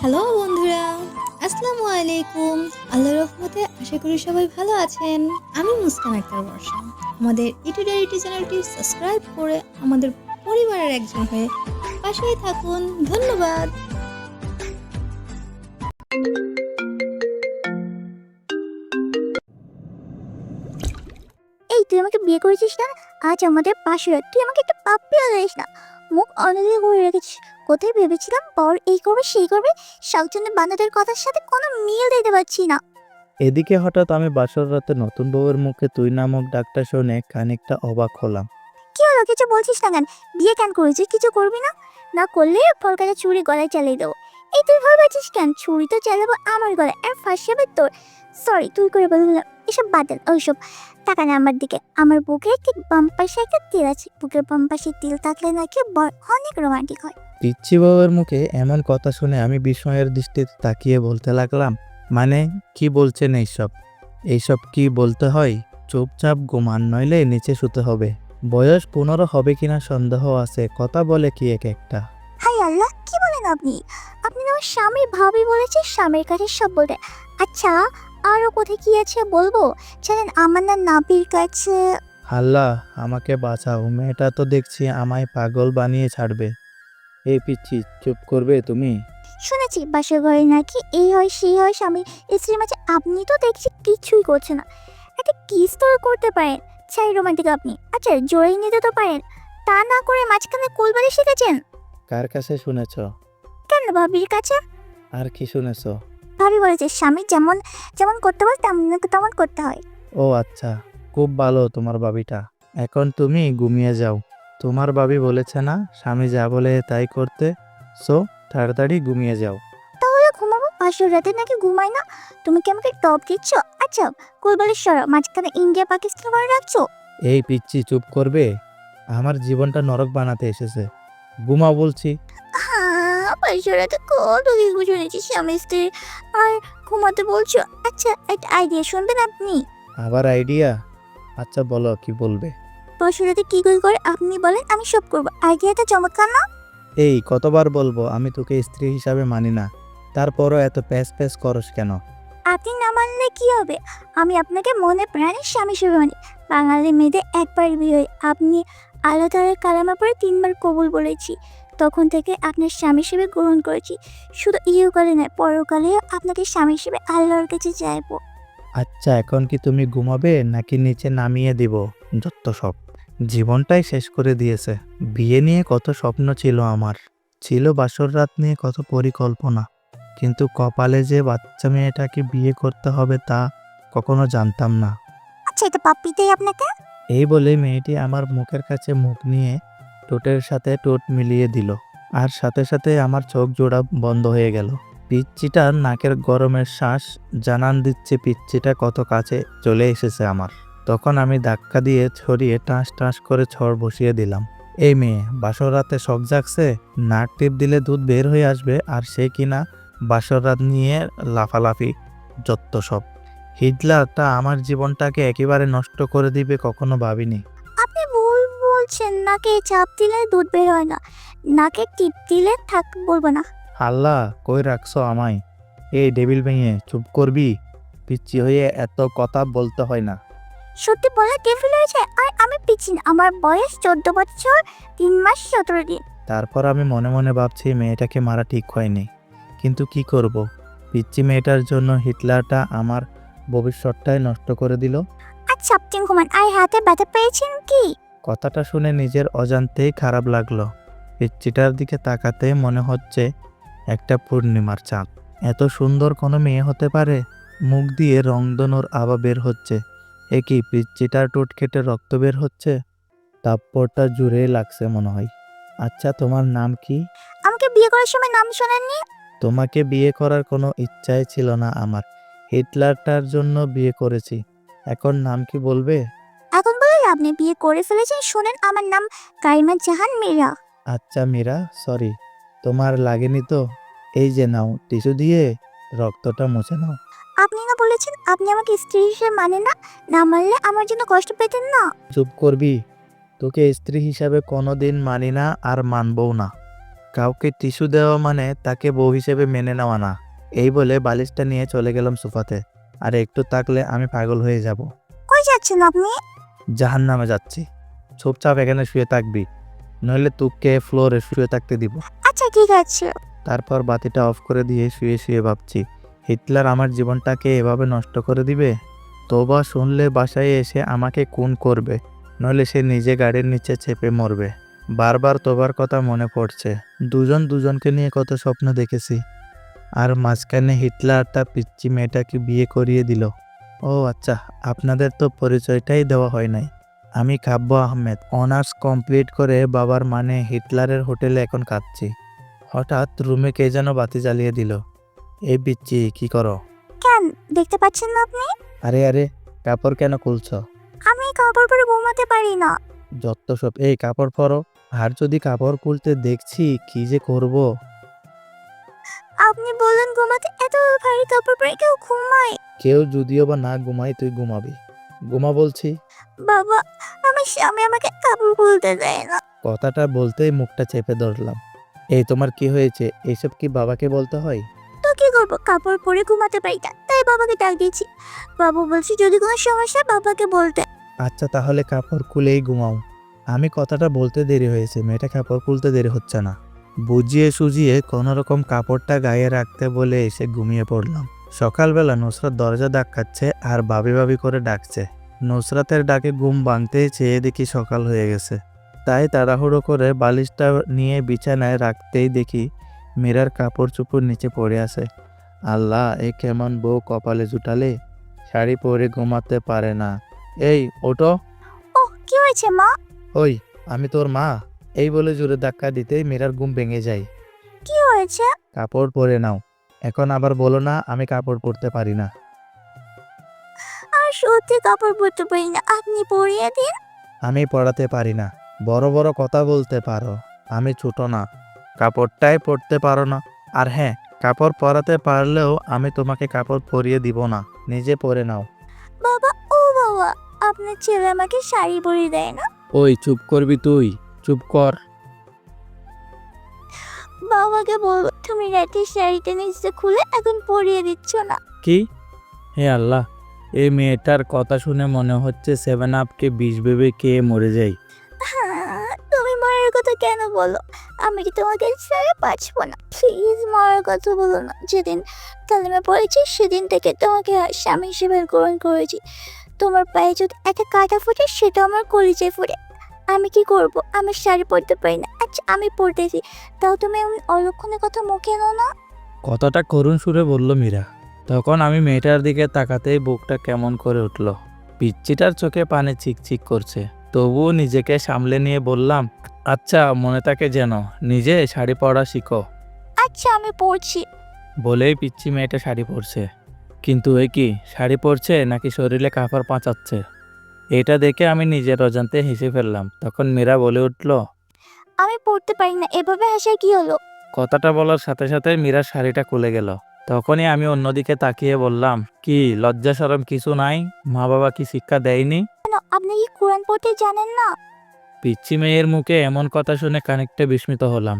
Hello বন্ধুরা, আসসালামু আলাইকুম। আল্লাহর রহমতে আশা করি সবাই ভালো আছেন। আমি মুস্কান আক্তার বর্ষা। আমাদের ইউটিউব চ্যানেলটি সাবস্ক্রাইব করে আমাদের পরিবারের একজন হয়ে পাশেই থাকুন। ধন্যবাদ। এই তুই আমাকে বিয়ে করেছিস না? আজ আমাদের পাশের তুই আমাকে একটা পাপ্পিও দিস না। মুখ অনেকে করে রেখেছিস। কোথায় ভেবেছিলাম বর এই করবে সেই করবে, শাকচুন্নি বান্দাদের কথার সাথে কোনো মিল দিতে পারছি না। এদিকে হঠাৎ আমি বাসর রাতে নতুন বউয়ের মুখে তুই নামক ডাকটা শুনে খানিকটা অবাক হলাম। কি হলো, কিছু বলছিস না কেন? বিয়ে কেন করেছিস? কিছু করবি না? না করলে ফলকাটা ছুরি গলায় চালিয়ে দেবো। এই তুই ভয় পাচ্ছিস কেন? ছুরি তো চালাবো আমার গলায়, আর ফাঁসি হবে তোর। সরি তুই করে বললাম, এসব বাদ দেন ওইসব। টাকা না আমার দিকে, আমার বুকে ঠিক বাম পাশে একটা তিল আছে। বুকের বাম পাশে তিল থাকলে নাকি বর অনেক রোমান্টিক হয়। পিচ্চি বউয়ের মুখে এমন কথা শুনে আমি বিস্ময়ের দৃষ্টিতে তাকিয়ে বলতে লাগলাম, মানে কি বলছেন এইসব? এইসব কি বলতে হয়? চুপচাপ ঘুমান, নইলে নিচে শুতে হবে। বয়স 15 হবে কিনা সন্দেহ আছে, কথা বলে কি এক একটা। হাই আল্লাহ, কি বলেন আপনি? আপনি আমার স্বামীর ভাবি বলেছে, স্বামীর কাছে সব বলতে। আচ্ছা, আরো কোথায় কি আছে বলবো? জানেন আমার না নাবির কাছে। আল্লাহ আমাকে বাঁচাও, মেয়েটা তো দেখছি আমায় পাগল বানিয়ে ছাড়বে। এই পিচ্চি, চুপ করবে তুমি? শুনেছি বাসর ঘরে নাকি এই হয় সেই হয়, স্বামী স্ত্রীর মাঝে। আপনি তো দেখছি কিছুই করছে না। একটা কিস তো করতে পারেন। চাই রোমান্টিক আপনি। আচ্ছা জোরে নিতে তো পারেন। তা না করে মাঝখানে কোলবালি শিখেছেন কার কাছে শুনেছ? কেন? ভাবির কাছে। আর কি শুনেছ? ভাবি বলেছে স্বামী যেমন যেমন করতে বলে তেমন তেমন করতে হয়। ও আচ্ছা, খুব ভালো তোমার বাবিটা। এখন তুমি ঘুমিয়ে যাও। তোমার বাবি বলেছে না স্বামী যা বলে তাই করতে? সো তাড়াতাড়ি ঘুমিয়ে যাও। তাহলে ঘুমাবো? বাসর রাতে নাকি ঘুমাই না? তুমি কি আমাকে টপ দিচ্ছ? আচ্ছা কোলবালিশ সরা, মাঝখানে ইন্ডিয়া পাকিস্তান করে রাখছো। এই পিচ্চি, চুপ করবে? আমার জীবনটা নরক বানাতে এসেছে। ঘুমাও বলছি। হ্যাঁ, বাসর রাতে কত কিছু শুনেছি স্বামী স্ত্রী, আর ঘুমাতে বলছো। আচ্ছা একটা আইডিয়া শুনবেন আপনি? আবার আইডিয়া? আচ্ছা বলো, কি বলবে? বাসর রাতে কি করে আপনি বলেন, আমি সব করবো। আইডিয়াটা চমৎকার না? এই কতবার বলবো আমি তোকে স্ত্রী হিসাবে মানি না, তারপরও এত প্যাচ প্যাচ করস কেন? আপনি না মানলে কি হবে? আমি আপনাকে মনে প্রাণে স্বামী হিসেবে মানি। বাঙালি মেয়েদের একবার বিয়ে হয়। আপনি আল্লাহ তাআলার কালামা পড়ে 3বার কবুল বলেছি। তখন থেকে আপনার স্বামী হিসেবে গ্রহণ করেছি। শুধু ইহকালে নয়, পরকালেও আপনাকে স্বামী হিসেবে আল্লাহর কাছে চাইবো। আচ্ছা এখন কি তুমি ঘুমাবে নাকি নিচে নামিয়ে দিব? যত সব, জীবনটাই শেষ করে দিয়েছে। বিয়ে নিয়ে কত স্বপ্ন ছিল আমার, ছিল বাসর রাত নিয়ে কত পরিকল্পনা, কিন্তু কপালে যে বাচ্চা মেয়েটাকে বিয়ে করতে হবে তা কখনো জানতাম না। আচ্ছা এটা পাপ্পিতেই আপনাকে। এই বলে মেয়েটি আমার মুখের কাছে মুখ নিয়ে ঠোঁটের সাথে ঠোঁট মিলিয়ে দিল, আর সাথে সাথে আমার চোখ জোড়া বন্ধ হয়ে গেল। পিচ্চিটার নাকের গরমের শ্বাস জানান দিচ্ছে পিচ্চিটা কত কাছে চলে এসেছে আমার। তখন আমি ধাক্কা দিয়ে ছড়িয়ে টাস টাস করে ছড় বসিয়ে দিলাম। এই মেয়ে বাসর রাতে শখ জাগছে, নাক টিপ দিলে দুধ বের হয়ে আসবে, আর সে কিনা বাসর রাত নিয়ে লাফালাফি। যত সব, হিটলারটা আমার জীবনটাকে একেবারে নষ্ট করে দিবে কখনো ভাবিনি। আপনি ভুল বলছেন। নাকে চাপ দিলে দুধ বের হয় না, নাকে টিপ দিলে থাক বলবো না। আল্লাহ কই রাখছো আমায়? এই ডেবিল মেয়ে, চুপ করবি? পিচ্চি হয়ে এত কথা বলতে হয় না। সত্যি বলে টেফিল হয়েছে, আর আমি পিচ্ছি না। আমার বয়স 14 বছর 3 মাস 17 দিন। তারপর আমি মনে মনে ভাবছি মেয়েটাকে মারা ঠিক হয়নি, কিন্তু কি করব? পিচ্চি মেয়েটার জন্য হিটলারটা আমার ভবিষ্যৎটাই নষ্ট করে দিল। আচ্ছা আপনি ঘুমান, আর হাতে ব্যথা পেয়েছেন কি? কথাটা শুনে নিজের অজান্তেই খারাপ লাগলো। পিচ্চিটার দিকে তাকাতে মনে হচ্ছে একটা পূর্ণিমার চাঁদ। এত সুন্দর কোনো মেয়ে হতে পারে? মুখ দিয়ে রংধনুর আভা বের হচ্ছে। এ কি, পিচ্চিটার ঠোঁট কেটে রক্ত বের হচ্ছে? তাপ্পরটা জুড়ে লাগছে মনে হয়। আচ্ছা তোমার নাম কি? আমাকে বিয়ে করার সময় নাম শোনেননি? তোমাকে বিয়ে করার কোনো ইচ্ছাই ছিল না আমার, হিটলারটার জন্য বিয়ে করেছি। এখন নাম কি বলবে? এখন বলে আপনি বিয়ে করে ফেলেছেন। শোনেন, আমার নাম কারিমা জাহান মীরা। আচ্ছা মীরা, সরি, তোমার লাগেনি তো? এই যে নাও টিস্যু দিয়ে রক্তটা মুছে নাও। আপনি না বলেছেন আপনি আমাকে স্ত্রী হিসেবে মানেন না? না মানলে আমার জন্য কষ্ট পেতেন না? চুপ করবি? তোকে স্ত্রী হিসাবে কোনোদিন মানি না, আর মানবও না। কাউকে টিস্যু দেওয়া মানে তাকে বউ হিসেবে মেনে নেওয়া না। এই বলে বালিশটা নিয়ে চলে গেলাম সোফাতে। আর একটু তাকলে আমি পাগল হয়ে যাব। কই যাচ্ছেন আপনি? জাহান্নামে যাচ্ছি। চুপচাপ এখানে শুয়ে থাকবি, নইলে তোকে ফ্লোরে শুয়ে থাকতে দিব। আচ্ছা ঠিক আছে। তারপর বাতিটা অফ করে দিয়ে শুয়ে শুয়ে ভাবছি, হিটলার আমার জীবনটাকে এভাবে নষ্ট করে দিবে? তোবা শুনলে বাসায় এসে আমাকে খুন করবে, নইলে সে নিজে গাড়ির নিচে চেপে মরবে। বারবার তোবার কথা মনে পড়ছে। দুজন দুজনকে নিয়ে কত স্বপ্ন দেখেছি। আর মাঝখানে হিটলার তার পিচ্চি মেয়েটাকে বিয়ে করিয়ে দিল। ও আচ্ছা, আপনাদের তো পরিচয়টাই দেওয়া হয় নাই। আমি কাব্য আহমেদ, অনার্স কমপ্লিট করে বাবার মানে হিটলারের হোটেলে এখন কাঁদছি। হঠাৎ রুমে কে যেন বাতি জ্বালিয়ে দিল। এই পিচ্চি, কি করো? কেন দেখতে পাচ্ছেন না আপনি? আরে আরে, কাপড় কেন খুলছো? আমি কাপড় পরে ঘুমাতে পারি না। যত সব, এই কাপড় পরো। আর যদি কাপড় খুলতে দেখছি, কি যে করব। আপনি বললেন ঘুমাতে, এত ভারী কাপড় পরে কেউ ঘুমায়? কেউ যদিও বা না ঘুমাই, তুই ঘুমাবি। ঘুমা বলছি। বাবা, আমার স্বামী আমাকে কাপড় খুলতে দেয় না। কথাটা বলতেই মুখটা চেপে ধরলাম। এই তোমার কি হয়েছে? এইসব কি বাবাকে বলতে হয়? তো কি করবো, কাপড় পরে ঘুমাতে পারি না, তাই বাবাকে ডাক দিয়েছি। বাবু বলছি যদি কোনো সমস্যা বাবাকে বলতে। আচ্ছা তাহলে কাপড় খুলেই ঘুমাও। আমি কথাটা বলতে দেরি হয়েছে, মেয়েটা কাপড় খুলতে দেরি হচ্ছে না। বুঝিয়ে সুজিয়ে কোনোরকম কাপড়টা গায়ে রাখতে বলে এসে ঘুমিয়ে পড়লাম। সকালবেলা নুসরাত দরজা ধাক্কাচ্ছে আর ভাবি ভাবি করে ডাকছে। নুসরাতের ডাকে ঘুম ভাঙতেই চেয়ে দেখি সকাল হয়ে গেছে। তাই তাড়াহুড়ো করে বালিশটা নিয়ে বিছানায় রাখতেই দেখি মীরার কাপড় চোপড় নিচে পড়ে আছে। আল্লাহ, এ কেমন বউ কপালে জুটালে, শাড়ি পরে ঘুমাতে পারে না। এই ওঠো। ওহ, কি হয়েছে মা? ওই, আমি তোর মা। এই বলে জোরে ধাক্কা দিতেই মীরার ঘুম ভেঙে যায়। কি হয়েছে? কাপড় পরে নাও। এখন আবার বলো না আমি কাপড় পরতে পারি না। আর সত্যি কাপড় পরতে পারি না, আপনি পরিয়ে দিন। আমি পরাতে পারি না। বড় বড় কথা বলতে পারো, আমি ছোট না। কাপড়টাই পরতে পারো না। আর হ্যাঁ, কাপড় পরাতে পারলেও আমি তোমাকে কাপড় পরিয়ে দিব না, নিজে পরে নাও। বাবা, ও বাবা, আপনার ছেলে আমাকে শাড়ি পরিয়ে দেয় না। ওই চুপ করবি তুই, চুপ কর। বাবাকে বলবো তুমি রাতে শাড়িটা নিচে খুলে এখন পরিয়ে দিচ্ছ না। কি? হে আল্লাহ, এই মেয়েটার কথা শুনে মনে হচ্ছে 7 আপকে বিষ ভেবে কে মরে যাই। তুমি মরার কথা কেন বলো? আমি কি তোমাকে ছেড়ে বাঁচবো না? প্লিজ মরার কথা বলো না। যেদিন কালেমা পড়েছি সেদিন থেকে তোমাকে স্বামী হিসেবে গ্রহণ করেছি। তোমার পায়ে যদি একটা কাঁটা ফুটে সেটা আমার কলিজায় ফুটে। আমি কি করব? আমি শাড়ি পরতে পারি না। আচ্ছা আমি পরতেছি, তাও তুমি এমন অলক্ষণের কথা মুখে এনো না। কথাটা করুণ সুরে বলল মীরা। তখন আমি মেয়েটার দিকে তাকাতেই বুকটা কেমন করে উঠল। পিচ্চিটার চোখে পানি চিকচিক করছে। তবুও নিজেকে সামলে নিয়ে বললাম, আচ্ছা মনে থাকে যেন, নিজে শাড়ি পরা শিখো। আচ্ছা আমি পরছি। বলেই পিচ্চি মেয়েটা শাড়ি পরছে। কিন্তু এ কি, শাড়ি পরছে নাকি শরীরে কাপড় পাঁচাচ্ছে? এটা দেখে আমি নিজের অজান্তে হেসে ফেললাম। তখন মীরা বলে উঠল, আমি পরতে পারি না, এভাবে হাসায় কি হলো? কথাটা বলার সাথে সাথে মীরার শাড়িটা খুলে গেল। তখনই আমি অন্যদিকে তাকিয়ে বললাম, কি লজ্জা শরম কিছু নাই? মা বাবা কি শিক্ষা দেয়নি? কেন, আপনি কি কোরআন পড়তে জানেন না? পিচ্চি মেয়ের মুখে এমন কথা শুনে খানিকটা বিস্মিত হলাম।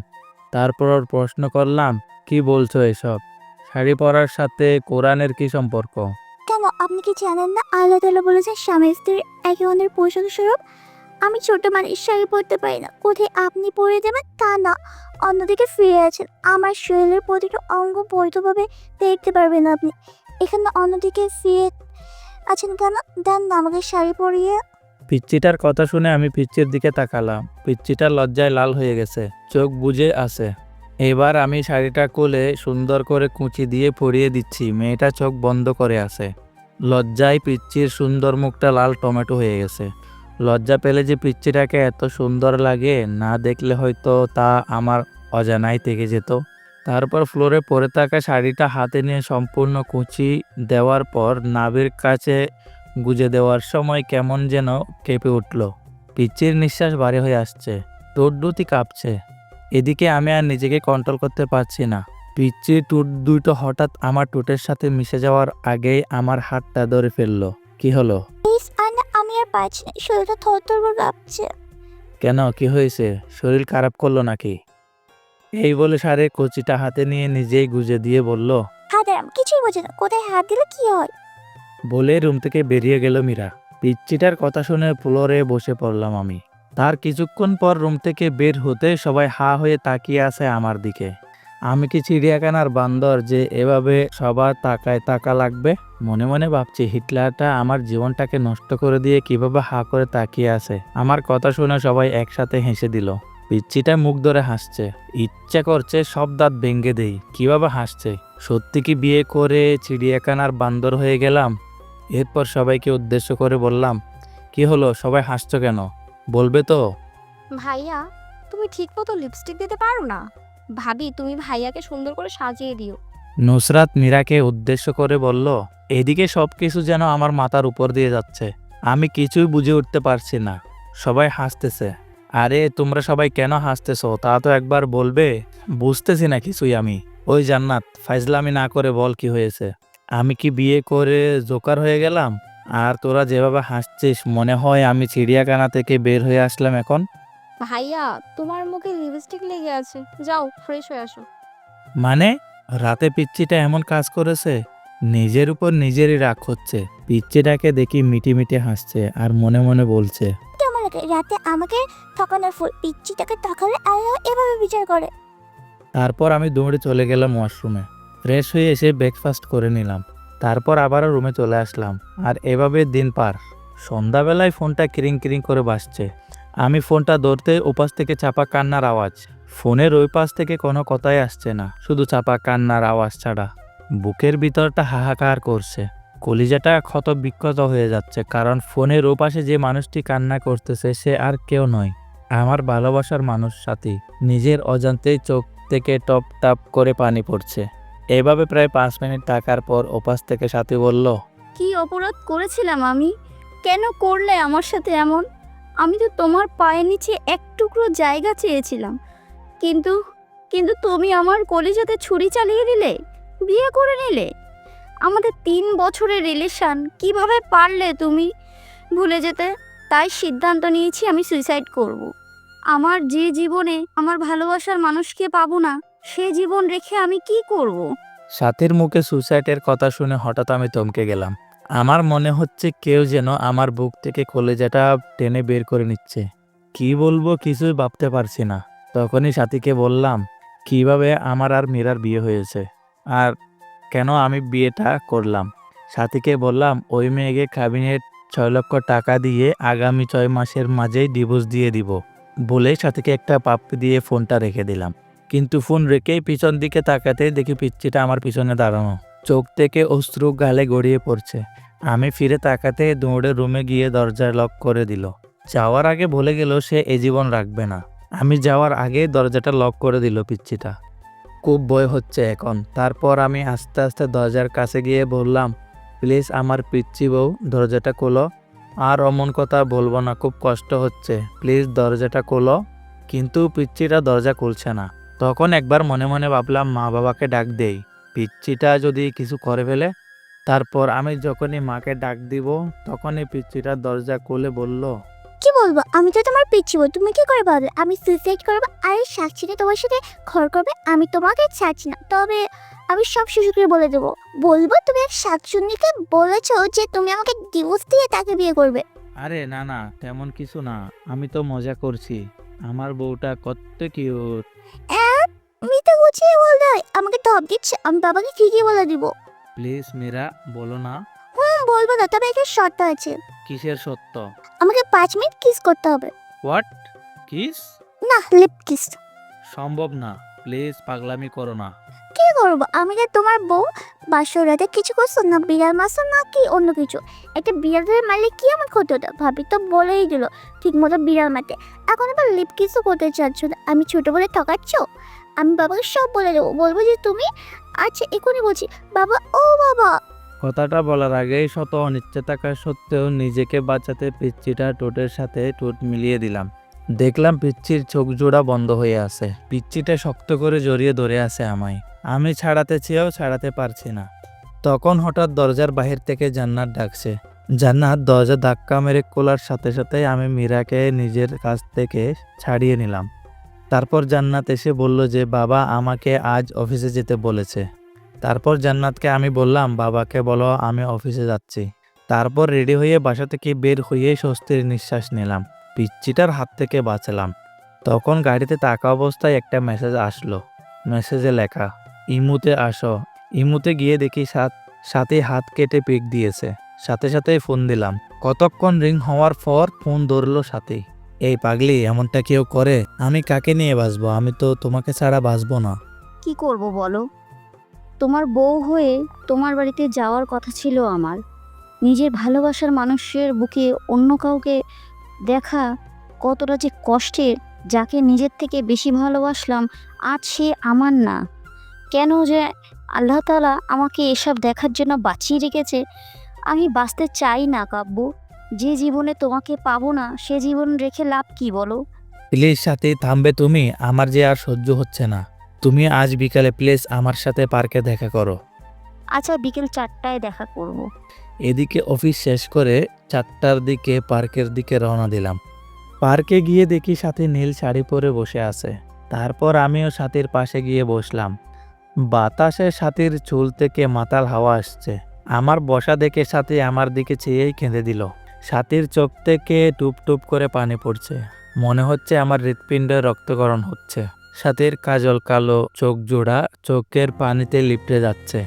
তারপর ওর প্রশ্ন করলাম, কি বলছো এসব? শাড়ি পরার সাথে কোরআনের কি সম্পর্ক? কেন, আপনি কি জানেন না আল্লাহ তাআলা বলেছেন স্বামী স্ত্রী একে অন্যের পোষণ স্বরূপ? আমি ছোট মানুষ, শাড়ি পরতে পারি না, কোথায় আপনি পরে দেবেন তা না। অন্যদিকে ফিরে আছেন, আমার শরীরের প্রতিটা অঙ্গ বৈধভাবে দেখতে পারবেন আপনি। এখানে অন্যদিকে ফিরে আছেন কেন? দেন না আমাকে শাড়ি পরিয়ে। পিচ্চিটার কথা শুনে আমি পিচ্চির দিকে তাকালাম। পিচ্চিটার লজ্জায় লাল হয়ে গেছে, চোখ বুজে আছে। এবার আমি শাড়িটা খুলে সুন্দর করে কুঁচি দিয়ে পরিয়ে দিচ্ছি। মেয়েটা চোখ বন্ধ করে আছে। লজ্জায় পিচ্চির সুন্দর মুখটা লাল টমেটো হয়ে গেছে। লজ্জা পেলে যে পিচ্চিটাকে এত সুন্দর লাগে, না দেখলে হয়তো তা আমার অজানাই থেকে যেত। তারপর ফ্লোরে পরে থাকা শাড়িটা হাতে নিয়ে সম্পূর্ণ কুঁচি দেওয়ার পর নাভির কাছে গুজে দেওয়ার সময় কেমন যেন কেঁপে উঠল। পিচ্চির নিঃশ্বাস ভারী হয়ে আসছে, ঠোঁট দুটি কাঁপছে। এদিকে আমি আর নিজেকে কন্ট্রোল করতে পারছি না। পিচ্চির ঠোঁট দুটো হঠাৎ আমার ঠোঁটের সাথে মিশে যাওয়ার আগেই আমার হাতটা ধরে ফেললো। কি হলো? প্লিজ আন্না, আমি আর পারছি না, শরীরটা থরথর করে কাঁপছে। কেন, কি হয়েছে? শরীর খারাপ করলো নাকি? এই বলে সারে কচিটা হাতে নিয়ে নিজেই গুজে দিয়ে বলল, হাত এরাম কিছুই বোঝে না, কোথায় হাত দিলে কি হয়। বলে রুম থেকে বেরিয়ে গেল মীরা। পিচ্চিটার কথা শুনে ফ্লোরে বসে পড়লাম আমি। তার কিছুক্ষণ পর রুম থেকে বের হতে সবাই হা হয়ে তাকিয়ে আছে আমার দিকে। আমি কি চিড়িয়াখানার বান্দর যে এভাবে সবার তাকায় তাকা লাগবে? মনে মনে ভাবছি হিটলারটা আমার জীবনটাকে নষ্ট করে দিয়ে কিভাবে হা করে তাকিয়ে আছে। আমার কথা শুনে সবাই একসাথে হেসে দিল। পিচ্চিটা মুখ ধরে হাসছে, ইচ্ছা করছে সব দাঁত ভেঙে দেই। কিভাবে হাসছে! সত্যি কি বিয়ে করে চিড়িয়াখানার বান্দর হয়ে গেলাম? এরপর সবাইকে উদ্দেশ্য করে বললাম, কি হলো, সবাই হাসছো কেন? বলবে তো? ভাইয়া, তুমি ঠিক মতো লিপস্টিক দিতে পারো না? ভাবি, তুমি ভাইয়াকে সুন্দর করে সাজিয়ে দিও। নুসরাত মীরাকে উদ্দেশ্য করে বলল, এদিকে সবকিছু যেন আমার মাথার উপর দিয়ে যাচ্ছে। আমি কিছুই বুঝে উঠতে পারছি না। সবাই হাসতেছে। আরে তোমরা সবাই কেন হাসতেছো তা তো একবার বলবে। বুঝতেছি না কিছুই আমি। ওই জান্নাত, ফাইজলামি না করে বল কি হয়েছে? আমি কি বিয়ে করে জোকার হয়ে গেলাম? আর তোরা যেভাবে হাসছিস মনে হয় আমি চিড়িয়াখানা থেকে বের হয়ে আসলাম এখন। ভাইয়া, তোমার মুখে লিপস্টিক লেগে আছে, যাও ফ্রেশ হয়ে আসো। মানে রাতে পিচ্চিটা এমন কাজ করেছে? নিজের উপর নিজেরই রাগ হচ্ছে। পিচ্চিটাকে দেখি মিটি মিটি হাসছে আর মনে মনে বলছে, কেমন লাগে রাতে আমাকে ঠকানোর ফুল, পিচ্চিটাকে ঠকালে আল্লাহ এভাবে বিচার করে। তারপর আমি দৌড়ে চলে গেলাম ওয়াশরুমে। ফ্রেশ হয়ে এসে ব্রেকফাস্ট করে নিলাম। তারপর আবারও রুমে চলে আসলাম। আর এভাবে দিন পার। সন্ধ্যাবেলায় ফোনটা কিরিং কিরিং করে বাজছে। আমি ফোনটা ধরতে ওপাশ থেকে চাপা কান্নার আওয়াজ। ফোনের ওই পাশ থেকে কোনো কথাই আসছে না, শুধু চাপা কান্নার আওয়াজ ছাড়া। বুকের ভিতরটা হাহাকার করছে। কলিজাটা ক্ষত বিক্ষত হয়ে যাচ্ছে, কারণ ফোনের ওপাশে যে মানুষটি কান্না করতেছে সে আর কেউ নয়, আমার ভালোবাসার মানুষ সাথী। নিজের অজান্তেই চোখ থেকে টপ টাপ করে পানি পড়ছে। এভাবে প্রায় 5 মিনিট থাকার পর ওপাশ থেকে সাথী বলল, কি অপরাধ করেছিলাম আমি? কেন করলে আমার সাথে এমন? আমি তো তোমার পায়ের নিচে এক টুকরো জায়গা চেয়েছিলাম, কিন্তু কিন্তু তুমি আমার কলিজাতে ছুরি চালিয়ে দিলে, বিয়ে করে নিলে। আমাদের 3 বছরের রিলেশন কিভাবে পারলে তুমি ভুলে যেতে? তাই সিদ্ধান্ত নিয়েছি আমি সুইসাইড করব। আমার যে জীবনে আমার ভালোবাসার মানুষকে পাবো না, সে জীবন রেখে আমি কি করব? সাথীর মুখে সুসাইডের কথা শুনে হঠাৎ আমি থমকে গেলাম। আমার মনে হচ্ছে কেউ যেন আমার বুক থেকে কলেজাটা টেনে বের করে নিচ্ছে। কি বলবো কিছুই ভাবতে পারছি না। তখনই সাথীকে বললাম, কিভাবে আমার আর মীরার বিয়ে হয়েছে, আর কেন আমি বিয়েটা করলাম। সাথীকে বললাম, ওই মেয়েকে ক্যাবিনেট 6 লক্ষ টাকা দিয়ে আগামী 6 মাসের মাঝেই ডিভোর্স দিয়ে দিব বলে সাথীকে একটা পাপ্পি দিয়ে ফোনটা রেখে দিলাম। কিন্তু ফোন রেখেই পিছন দিকে তাকাতে দেখি পিচ্চিটা আমার পিছনে দাঁড়ানো, চোখ থেকে অশ্রু গালে গড়িয়ে পড়ছে। আমি ফিরে তাকাতে দৌড়ে রুমে গিয়ে দরজা লক করে দিল। যাওয়ার আগে বলে গেল সে এ জীবন রাখবে না। আমি যাওয়ার আগে দরজাটা লক করে দিল পিচ্চিটা। খুব ভয় হচ্ছে এখন। তারপর আমি আস্তে আস্তে দরজার কাছে গিয়ে বললাম, প্লিজ আমার পিচ্চি বউ, দরজাটা খোলো। আর অমন কথা বলবো না, খুব কষ্ট হচ্ছে, প্লিজ দরজাটা খোলো। কিন্তু পিচ্চিটা দরজা খুলছে না। তখন একবার মনে মনে ভাবলাম মা বাবাকে ডাক দেই, পিচ্চিটা যদি কিছু করে ফেলে। তারপর আমি যখনই মাকে ডাক দিব তখনই পিচ্চিটা দরজা খুলে বলল, কি বলবো, আমি তো তোমার পিচ্ছি বউ, তুমি কি করে বলবে আমি সুইসাইড করবো? আর এই সাক্ষীটা তোমার সাথে ঘর করবে, আমি তোমাকে ছাড়ছি না। তবে আমি সব শিশুকে বলে দেবো, বলবো তুমি এক শাকচুন্নিকে বলেছো যে তুমি আমাকে ডিভোর্স দিয়ে তাকে বিয়ে করবে। আরে না না, তেমন কিছু না, আমি তো মজা করছি। আমার বউটা কত কিউট। মিথ্যা গুছিয়ে বলতে হয়, আমাকে টপ দিচ্ছে, আমি বাবাকে ঠিকই বলে দিব। প্লিজ মীরা, বলো না। বলবো না, তবে একটা শর্ত আছে, কিসের সত্য? আমাকে 5 মিনিট কিস করতে হবে। হোয়াট? কিস? না, লিপ কিস। সম্ভব না, প্লিজ পাগলামি করো না। কি করবো, আমি যে তোমার বউ, বাসর রাতে কিছু করছো না, বিড়াল মারছো না কি অন্য কিছু? একটা বিড়ালের মারলে কি আমার ক্ষতি হতো? ভাবি তো বলেই দিল ঠিক মতো বিড়াল মারতে, এখন আবার লিপ কিসও করতে চাচ্ছ না। আমি ছোট বলে ঠকাচ্ছ? আমি বাবাকে সব বলে দেবো, বলবো যে তুমি। আচ্ছা এখনই বলছি বাবা, ও বাবা। কথাটা বলার আগেই শত অনিচ্ছা থাকা সত্ত্বেও নিজেকে বাঁচাতে পিচ্চিটা ঠোঁটের সাথে ঠোঁট মিলিয়ে দিলাম। দেখলাম পিচ্চির চোখ জোড়া বন্ধ হয়ে আছে। পিচ্চিটা শক্ত করে জড়িয়ে ধরে আছে আমায়। আমি ছাড়াতে চেয়েও ছাড়াতে পারছি না। তখন হঠাৎ দরজার বাহির থেকে জান্নাত ডাকছে। জান্নাত দরজা ধাক্কা মেরে খোলার সাথে সাথে আমি মীরাকে নিজের কাছ থেকে ছাড়িয়ে নিলাম। তারপর জান্নাত এসে বলল যে বাবা আমাকে আজ অফিসে যেতে বলেছে। তারপর জান্নাতকে আমি বললাম বাবাকে বলো আমি অফিসে যাচ্ছি। তারপর রেডি হয়ে বাসা থেকে বের হয়ে স্বস্তির নিঃশ্বাস নিলাম, পিচ্চিটার হাত থেকে বাঁচলাম। তখন গাড়িতে থাকা অবস্থায় একটা মেসেজ আসলো। মেসেজে লেখা, ইমুতে আসো। ইমুতে গিয়ে দেখি সাথে হাত কেটে পিক দিয়েছে। সাথে সাথে ফোন দিলাম। কতক্ষণ রিং হওয়ার পর ফোন ধরলো সাথে। এই পাগলি, এমনটা কেউ করে? আমি কাকে নিয়ে বাঁচবো? আমি তো তোমাকে ছাড়া বাঁচবো না। কি করব বলো? তোমার বউ হয়ে তোমার বাড়িতে যাওয়ার কথা ছিল আমার। নিজের ভালোবাসার মানুষের বুকে অন্য কাউকে দেখা কতটা যে কষ্টের। যাকে নিজের থেকে বেশি ভালোবাসলাম আজ সে আমার না। কেন যে আল্লাহ তাআলা আমাকে এসব দেখার জন্য বাঁচিয়ে রেখেছে। আমি বাঁচতে চাই না কাব্য। যে জীবনে তোমাকে পাবো না সে জীবন রেখে লাভ কি বলো? প্লিজ সাথে থামবে তুমি? আমার যে আর সহ্য হচ্ছে না। তুমি আজ বিকালে প্লিজ আমার সাথে পার্কে দেখা করো। আচ্ছা, বিকেল 4টায় দেখা করব। এদিকে অফিস শেষ করে 4টার দিকে পার্কের দিকে রওনা দিলাম। পার্কে গিয়ে দেখি সাথী নীল শাড়ি পরে বসে আছে। তারপর আমিও সাথীর পাশে গিয়ে বসলাম। বাতাসে সাথীর চুল থেকে মাতাল হাওয়া আসছে। আমার বসা দেখে সাথী আমার দিকে চেয়েই কেঁদে দিল। সাথীর চোখ থেকে টুপ টুপ করে পানি পড়ছে। মনে হচ্ছে আমার হৃৎপিণ্ডে রক্তকরণ হচ্ছে। সাথীর কাজল কালো চোখ জোড়া চোখের পানিতে লিপটে যাচ্ছে।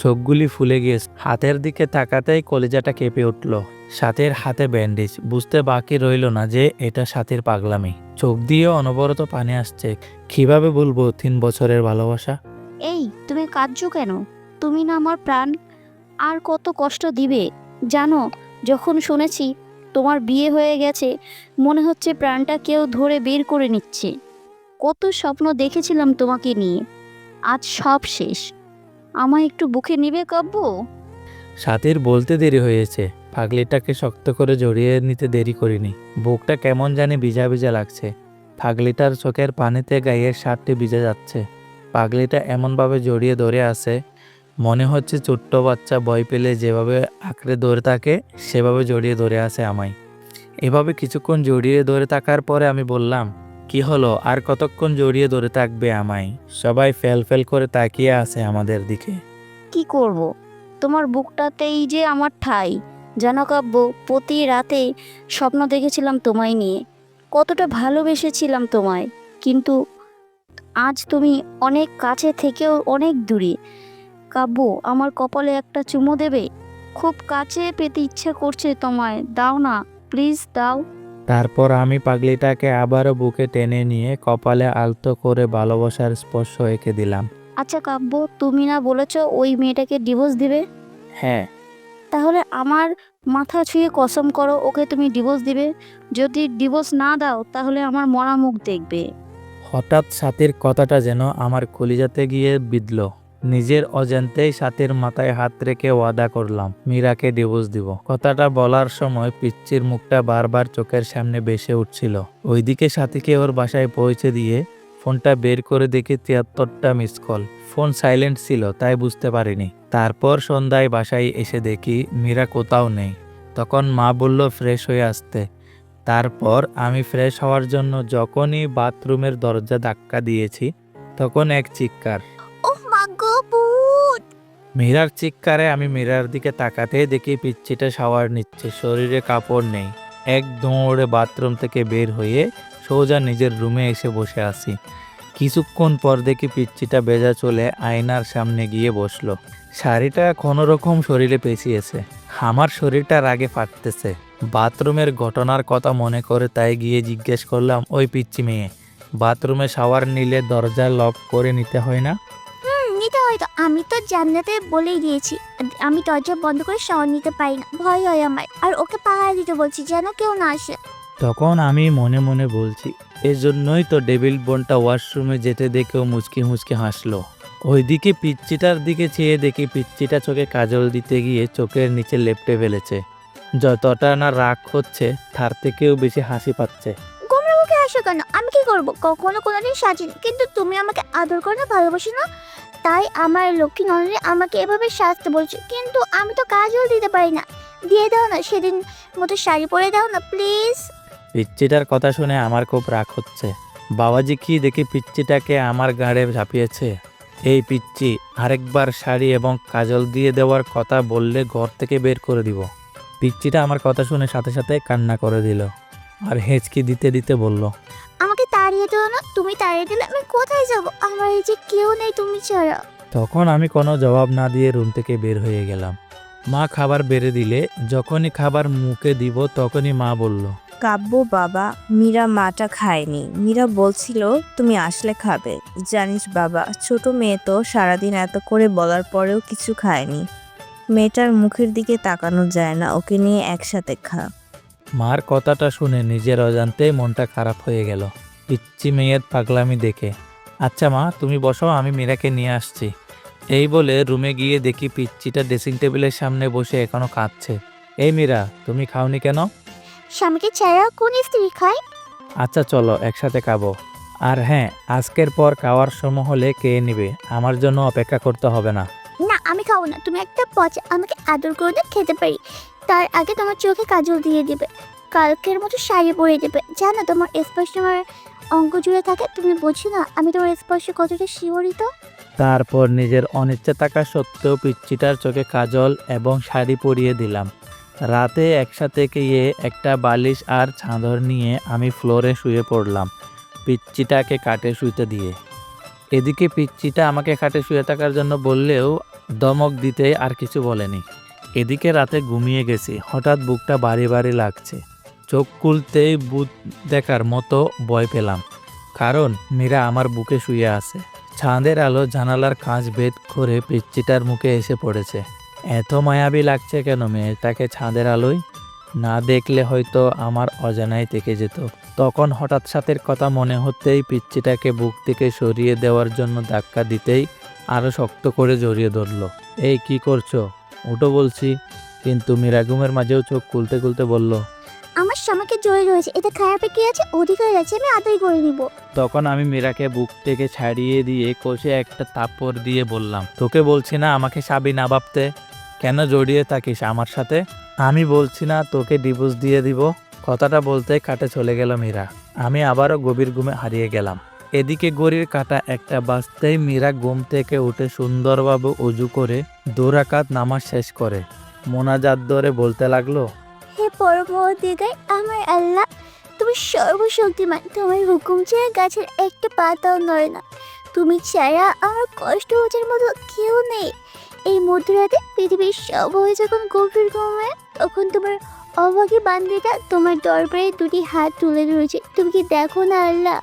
চোখগুলি ফুলে গিয়েছে। হাতের দিকে তাকাতেই কলিজাটা কেঁপে উঠল। সাথীর হাতে ব্যান্ডেজ। বুঝতে বাকি রইল না যে এটা সাথীর পাগলামি। চোখ দিয়ে অনবরত পানি আসছে। কিভাবে বলবো 3 বছরের ভালোবাসা? এই, তুমি কাঁদছো কেন? তুমি না আমার প্রাণ। আর কত কষ্ট দিবে জানো? যখন শুনেছি তোমার বিয়ে হয়ে গেছে মনে হচ্ছে প্রাণটা কেউ ধরে বের করে নিচ্ছে। কত স্বপ্ন দেখেছিলাম তোমাকে নিয়ে, আজ সব শেষ। আমায় একটু বুকে নিবে কাব্য? সাথীর বলতে দেরি হয়েছে। পাগলিটাকে শক্ত করে জড়িয়ে নিতে দেরি করিনি। বুকটা কেমন জানি ভিজা ভিজা লাগছে। পাগলিটার চোখের পানিতে গায়ের শার্টটি ভিজে যাচ্ছে। পাগলিটা এমনভাবে জড়িয়ে ধরে আছে, মনে হচ্ছে ছোট্ট বাচ্চা ভয় পেলে যেভাবে আঁকড়ে ধরে থাকে সেভাবে জড়িয়ে ধরে আছে আমায়। এভাবে কিছুক্ষণ জড়িয়ে ধরে থাকার পরে আমি বললাম, কি হলো? আর কতক্ষণ জড়িয়ে ধরে থাকবে আমায়? সবাই ফেল ফেল করে তাকিয়ে আছে আমাদের দিকে। কি করব? তোমার বুকটাতেই যে আমার ঠাঁই। জানো কাব্য, প্রতি রাতে স্বপ্ন দেখেছিলাম তোমায় নিয়ে। কতটা ভালোবেসেছিলাম তোমায়। কিন্তু আজ তুমি অনেক কাছে থেকেও অনেক দূরে। কাব্য, আমার কপালে একটা চুমো দেবে? খুব কাছে পেতে ইচ্ছে করছে তোমায়। দাও না, প্লিজ দাও। তারপর আমি পাগলিটাকে আবারও বুকে টেনে নিয়ে কপালে আলতো করে ভালোবাসার স্পর্শ এঁকে দিলাম। আচ্ছা কাব্য, তুমি না বলেছ ওই মেয়েটাকে ডিভোর্স দিবে? হ্যাঁ। তাহলে আমার মাথা ছুঁয়ে কসম করো ওকে তুমি ডিভোর্স দিবে। যদি ডিভোর্স না দাও তাহলে আমার মরা মুখ দেখবে। হঠাৎ সাথীর কথাটা যেন আমার কলিজাতে গিয়ে বিঁধল। নিজের অজান্তেই সাথীর মাথায় হাত রেখে ওয়াদা করলাম মীরাকে ডিভোর্স দিব। কথাটা বলার সময় পিচ্চির মুখটা বারবার চোখের সামনে ভেসে উঠছিল। ওইদিকে সাথীকে ওর বাসায় পৌঁছে দিয়ে ফোনটা বের করে দেখি 73টা মিস কল। ফোন সাইলেন্ট ছিল তাই বুঝতে পারিনি। তারপর সন্ধ্যায় বাসায় এসে দেখি মীরা কোথাও নেই। তখন মা বলল ফ্রেশ হয়ে আসতে। তারপর আমি ফ্রেশ হওয়ার জন্য যখনই বাথরুমের দরজা ধাক্কা দিয়েছি তখন এক চিৎকার। ও মা গো, ভূত! মীরার চিৎকারে আমি মীরার দিকে তাকাতেই দেখি পিচ্চিটা শাওয়ার নিচ্ছে, শরীরে কাপড় নেই। এক দৌড়ে বাথরুম থেকে বের হয়ে সোজা নিজের রুমে এসে বসে আছি। কিছুক্ষণ পর দেখি পিচ্চিটা ভেজা চলে আয়নার সামনে গিয়ে বসলো। শাড়িটা কোনোরকম শরীরে পেঁচিয়েছে। আমার শরীরটা রাগে ফাটতেছে। বাথরুমের ঘটনার কথা মনে করে তাই গিয়ে জিজ্ঞেস করলাম, ওই পিচ্চি মেয়ে, বাথরুমে শাওয়ার নিলে দরজা লক করে নিতে হয় না? নিতে হয়তো, আমি তো জান্নাতে বলেই দিয়েছি আমি দরজা বন্ধ করে শাওয়ার নিতে পারি না, ভয় হয় আমার। আর ওকে পাহারা দিতে বলছি যেন কেউ না আসে। তখন আমি মনে মনে বলছি, এজন্যই তো ডেভিল বোনটা ওয়াশরুমে যেতে দেখেও মুচকি মুচকি হাসলো। ওইদিকে পিচ্চিটার দিকে চেয়ে দেখি পিচ্চিটা চোখে কাজল দিতে গিয়ে চোখের নিচে লেপটে ফেলেছে। যতটা না রাগ হচ্ছে তার থেকেও বেশি হাসি পাচ্ছে। গোমরা মুখে আসো কেন? আমি কি করবো? কখনো কোনোদিন সাজিনি, কিন্তু তুমি আমাকে আদর করে না, ভালোবাসো না, তাই আমার লক্ষ্মী ননদে আমাকে এভাবে সাজতে বলছে। কিন্তু আমি তো কাজল দিতে পারি না। দিয়ে দাও না, সেদিন মতো শাড়ি পরে দাও না প্লিজ। পিচ্চিটার কথা শুনে আমার খুব রাগ হচ্ছে। বাবাজি কি দেখি পিচ্চিটাকে আমার গাড়ে ঝাঁপিয়েছে। এই পিচ্চি, আরেকবার শাড়ি এবং কাজল দিয়ে দেওয়ার কথা বললে ঘর থেকে বের করে দিব। পিচ্চিটা আমার কথা শুনে সাথে সাথে কান্না করে দিল আর হেঁচকি দিতে দিতে বলল, আমাকে তাড়িয়ে দিও না, তুমি তাড়িয়ে দিলে আমি কোথায় যাব? আমার এই যে কেউ নেই তুমি ছাড়া। তখন আমি কোনো জবাব না দিয়ে রুম থেকে বের হয়ে গেলাম। মা খাবার বেড়ে দিলে যখনই খাবার মুখে দিব তখনই মা বলল, কাব্য বাবা, মীরা মাটা খায়নি। মীরা বলছিল তুমি আসলে খাবে। জানিস বাবা, ছোট মেয়ে তো সারাদিন এত করে বলার পরেও কিছু খায়নি। মেয়েটার মুখের দিকে তাকানো যায় না, ওকে নিয়ে একসাথে খা। মার কথাটা শুনে নিজের অজান্তেই মনটা খারাপ হয়ে গেল পিচ্চি মেয়ের পাগলামি দেখে। আচ্ছা মা, তুমি বসো, আমি মীরাকে নিয়ে আসছি। এই বলে রুমে গিয়ে দেখি পিচ্চিটা ড্রেসিং টেবিলের সামনে বসে এখনো কাঁদছে। এই মীরা, তুমি খাওনি কেন? স্বামীকে ছাড়া কোন স্ত্রী খায়? আচ্ছা চলো একসাথে খাবো। আর হ্যাঁ, আজকের পর খাওয়ার সময় হলে কে নিবে, আমার জন্য অপেক্ষা করতে হবে না। না, আমি খাবো না। তুমি একটা পচা, আমাকে আদর করে খেতে পারি, তার আগে তোমার চোখে কাজল দিয়ে দিবে, কালকের মতো শাড়ি পরে দেবে। জানো তোমার স্পর্শ আমার অঙ্গ জুড়ে থাকে, তুমি বুঝি না আমি তোমার স্পর্শে কতটা শিহরিত। তারপর নিজের অনিচ্ছা থাকা সত্ত্বেও পিচ্চিটার চোখে কাজল এবং শাড়ি পরিয়ে দিলাম। রাতে একসাথে গিয়ে একটা বালিশ আর চাদর নিয়ে আমি ফ্লোরে শুয়ে পড়লাম পিচ্চিটাকে কাটে শুইতে দিয়ে। এদিকে পিচ্চিটা আমাকে খাটে শুয়ে থাকার জন্য বললেও ধমক দিতে আর কিছু বলেনি। এদিকে রাতে ঘুমিয়ে গেছি, হঠাৎ বুকটা ভারী ভারী লাগছে। চোখ খুলতেই ভূত দেখার মতো ভয় পেলাম, কারণ মীরা আমার বুকে শুয়ে আছে। চাঁদের আলো জানালার কাঁচ ভেদ করে পিচ্চিটার মুখে এসে পড়েছে। এত মায়াবী লাগছে কেন মেয়েটাকে চাঁদের আলোয়? না দেখলে হয়তো আমার অজানায় থেকে যেত। তখন হঠাৎ সাথের কথা মনে হতেই পিচ্চিটাকে বুক থেকে সরিয়ে দেওয়ার জন্য ধাক্কা দিতেই আরও শক্ত করে জড়িয়ে ধরলো। এই কি করছো, উঠো বলছি। কিন্তু মীরা ঘুমের মাঝেও চোখ খুলতে খুলতে বলল, আমার স্বামীকে জয় রয়েছে, এতে খারাপে কি আছে? অধিকার আছে, আমি আদায় করে নিব। তখন আমি মীরাকে বুক থেকে ছাড়িয়ে দিয়ে কষে একটা থাপ্পড় দিয়ে বললাম, তোকে বলছি না আমাকে স্বামী না ভাবতে? কেন জড়িয়ে থাকিস আমার সাথে? আমি বলছি না তোকে ডিভোর্স দিয়ে দিব? কথাটা বলতে কাটে চলে গেল মীরা। আমি আবারও গভীর ঘুমে হারিয়ে গেলাম। এদিকে ঘড়ির কাঁটা একটা বাজতেই মীরা ঘুম থেকে উঠে সুন্দরভাবে উজু করে 2 রাকাত নামাজ শেষ করে মোনাজাত ধরে বলতে লাগলো, হে পরম অধিকার আমার আল্লাহ, তুমি সর্বশক্তিমান, তোমার হুকুম ছাড়া গাছের একটা পাতাও নড়ে না, তুমি ছাড়া আমার কষ্ট বোঝার মতো কেউ নেই। এই মধ্যরাতে পৃথিবীর সবাই যখন গভীর ঘুমায়, তখন তোমার অভাগী বান্দিটা তোমার দরবারে 2টি হাত তুলে ধরেছে। তুমি কি দেখো না আল্লাহ,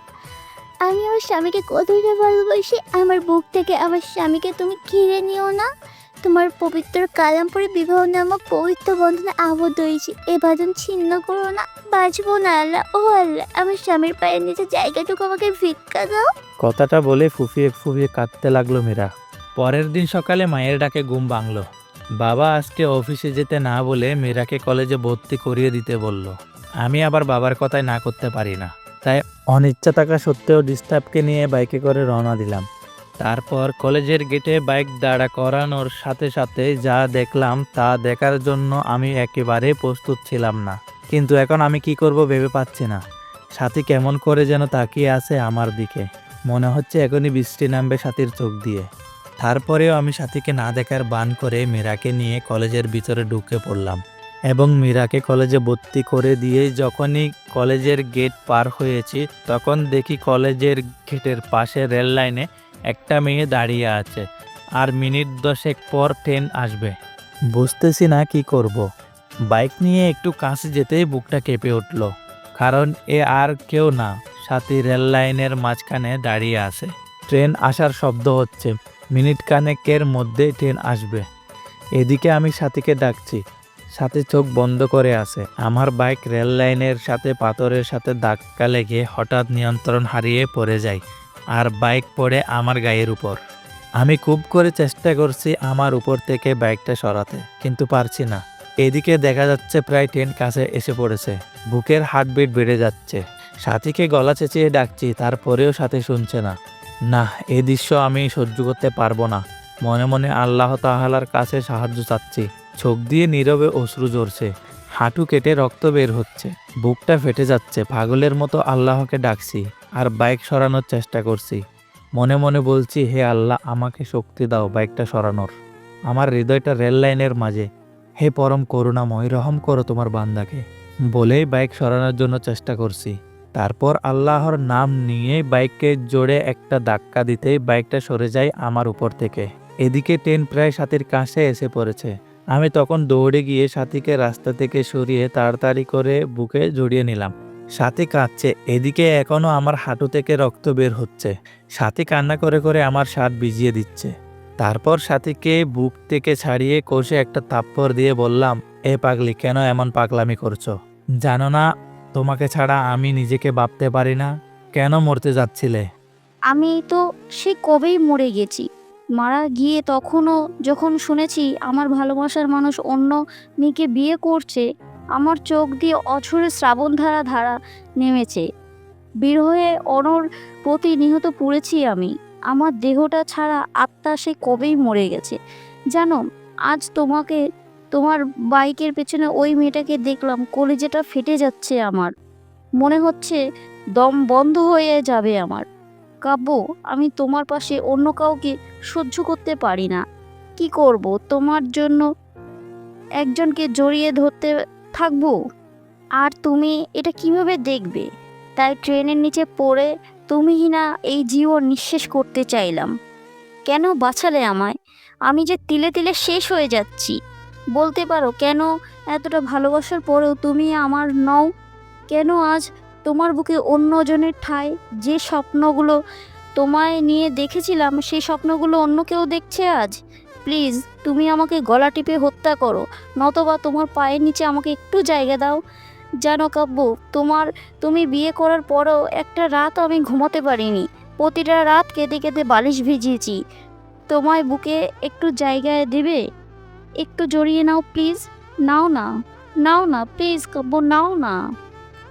আমি আমার স্বামীকে কতটা ভালোবাসি। আমার বুক থেকে আমার স্বামীকে তুমি ঘিরে নিও না। তোমার পবিত্র কালাম পরে বিবাহ নামক পবিত্র বন্ধনে আবদ্ধ হয়েছি, এ বাঁধন ছিন্ন করো না, বাঁচবো না আল্লাহ। ও আল্লাহ, আমার স্বামীর পায়ের নিচে জায়গাটুকু আমাকে ভিক্ষা দাও। কথাটা বলে ফুফিয়ে ফুফিয়ে কাঁদতে লাগলো মীরা। পরের দিন সকালে মায়ের ডাকে ঘুম ভাঙল। বাবা আজকে অফিসে যেতে না বলে মীরাকে কলেজে ভর্তি করিয়ে দিতে বলল। আমি আবার বাবার কথায় না করতে পারি না, তাই অনিচ্ছা থাকা সত্ত্বেও ডিস্টার্বকে নিয়ে বাইকে করে রওনা দিলাম। তারপর কলেজের গেটে বাইক দাঁড়া করানোর সাথে সাথে যা দেখলাম তা দেখার জন্য আমি একেবারে প্রস্তুত ছিলাম না। কিন্তু এখন আমি কি করব ভেবে পাচ্ছি না। সাথী কেমন করে যেন তাকিয়ে আছে আমার দিকে, মনে হচ্ছে এখনই বৃষ্টি নামবে সাথীর চোখ দিয়ে। তারপরেও আমি সাথীকে না দেখার বান করে মীরাকে নিয়ে কলেজের ভিতরে ঢুকে পড়লাম এবং মীরাকে কলেজে ভর্তি করে দিয়ে যখনই কলেজের গেট পার হয়েছি, তখন দেখি কলেজের গেটের পাশে রেল লাইনে একটা মেয়ে দাঁড়িয়ে আছে, আর মিনিট 10 পর ট্রেন আসবে। বুঝতেছি না কি করব। বাইক নিয়ে একটু কাছে যেতেই বুকটা কেঁপে উঠল, কারণ এ আর কেউ না, সাথী রেল লাইনের মাঝখানে দাঁড়িয়ে আছে। ট্রেন আসার শব্দ হচ্ছে, মিনিট খানেকের মধ্যে ট্রেন আসবে। এদিকে আমি সাথীকে ডাকছি, সাথে চোখ বন্ধ করে আছে। আমার বাইক রেল লাইনের সাথে পাথরের সাথে ধাক্কা লেগে হঠাৎ নিয়ন্ত্রণ হারিয়ে পড়ে যায়, আর বাইক পড়ে আমার গায়ের উপর। আমি খুব করে চেষ্টা করছি আমার উপর থেকে বাইকটা সরাতে, কিন্তু পারছি না। এদিকে দেখা যাচ্ছে প্রায় ট্রেন কাছে এসে পড়েছে। বুকের হার্টবিট বেড়ে যাচ্ছে। সাথীকে গলা চেঁচিয়ে ডাকছি, তারপরেও সাথী শুনছে না। না, এই দৃশ্য আমি সহ্য করতে পারবো না। মনে মনে আল্লাহ তাআলার কাছে সাহায্য চাচ্ছি। চোখ দিয়ে নীরবে অশ্রু ঝরছে। হাঁটু কেটে রক্ত বের হচ্ছে, বুকটা ফেটে যাচ্ছে। পাগলের মতো আল্লাহকে ডাকছি আর বাইক সরানোর চেষ্টা করছি। মনে মনে বলছি, হে আল্লাহ, আমাকে শক্তি দাও বাইকটা সরানোর। আমার হৃদয়টা রেল লাইনের মাঝে। হে পরম করুণাময়, রহম করো তোমার বান্দাকে বলেই বাইক সরানোর জন্য চেষ্টা করছি। তারপর আল্লাহর নাম নিয়ে বাইককে জোরে একটা ধাক্কা দিতেই বাইকটা সরে যায় আমার উপর থেকে। এদিকে ট্রেন প্রায় সাথীর কাছে এসে পড়েছে। আমি তখন দৌড়ে গিয়ে সাথীকে রাস্তা থেকে সরিয়ে তাড়াতাড়ি করে বুকে জড়িয়ে নিলাম। সাথী কাঁদছে, এদিকে এখনো আমার হাঁটু থেকে রক্ত বের হচ্ছে। সাথী কান্না করে করে আমার শার্ট ভিজিয়ে দিচ্ছে। তারপর সাথীকে বুক থেকে ছাড়িয়ে কষে একটা থাপ্পড় দিয়ে বললাম, এ পাগলি, কেন এমন পাগলামি করছো? জানো না তোমাকে ছাড়া আমি নিজেকে ভাবতে পারি না? কেন মরতে যাচ্ছিলে? আমি তো সে কবেই মরে গেছি। মারা গিয়ে তখনও যখন শুনেছি আমার ভালোবাসার মানুষ অন্য মেয়েকে বিয়ে করছে, আমার চোখ দিয়ে অঝরে শ্রাবণধারা ধারা নেমেছে। বের হয়ে অনর প্রতি নিহত পড়েছি আমি। আমার দেহটা ছাড়া আত্মা সে কবেই মরে গেছে। জানো, আজ তোমার বাইকের পেছনে ওই মেয়েটাকে দেখলাম, কলিজাটা ফেটে যাচ্ছে আমার। মনে হচ্ছে দম বন্ধ হয়ে যাবে আমার। কাব্য, আমি তোমার পাশে অন্য কাউকে সহ্য করতে পারি না। কি করব? তোমার জন্য একজনকে জড়িয়ে ধরতে থাকবো? আর তুমি এটা কিভাবে দেখবে? তাই ট্রেনের নিচে পড়ে তুমিই না এই জীবন নিঃশেষ করতে চাইলাম। কেন বাঁচালে আমায়? আমি যে তিলে তিলে শেষ হয়ে যাচ্ছি। বলতে পারো কেন এতটা ভালোবাসার পরেও তুমি আমার নও? কেন আজ তোমার বুকে অন্যজনের ঠাঁই? যে স্বপ্নগুলো তোমায় নিয়ে দেখেছিলাম, সেই স্বপ্নগুলো অন্য কেউ দেখছে আজ। প্লিজ, তুমি আমাকে গলা টিপে হত্যা করো, নতবা তোমার পায়ের নিচে আমাকে একটু জায়গা দাও। জানো কাব্য, তুমি বিয়ে করার পরও একটা রাত আমি ঘুমাতে পারিনি। প্রতিটা রাত কেঁদে কেঁদে বালিশ ভিজিয়েছি। তোমায় বুকে একটু জায়গায় দেবে? একটু জড়িয়ে নাও প্লিজ। নাও না, নাও না প্লিজ কাব্য, নাও না।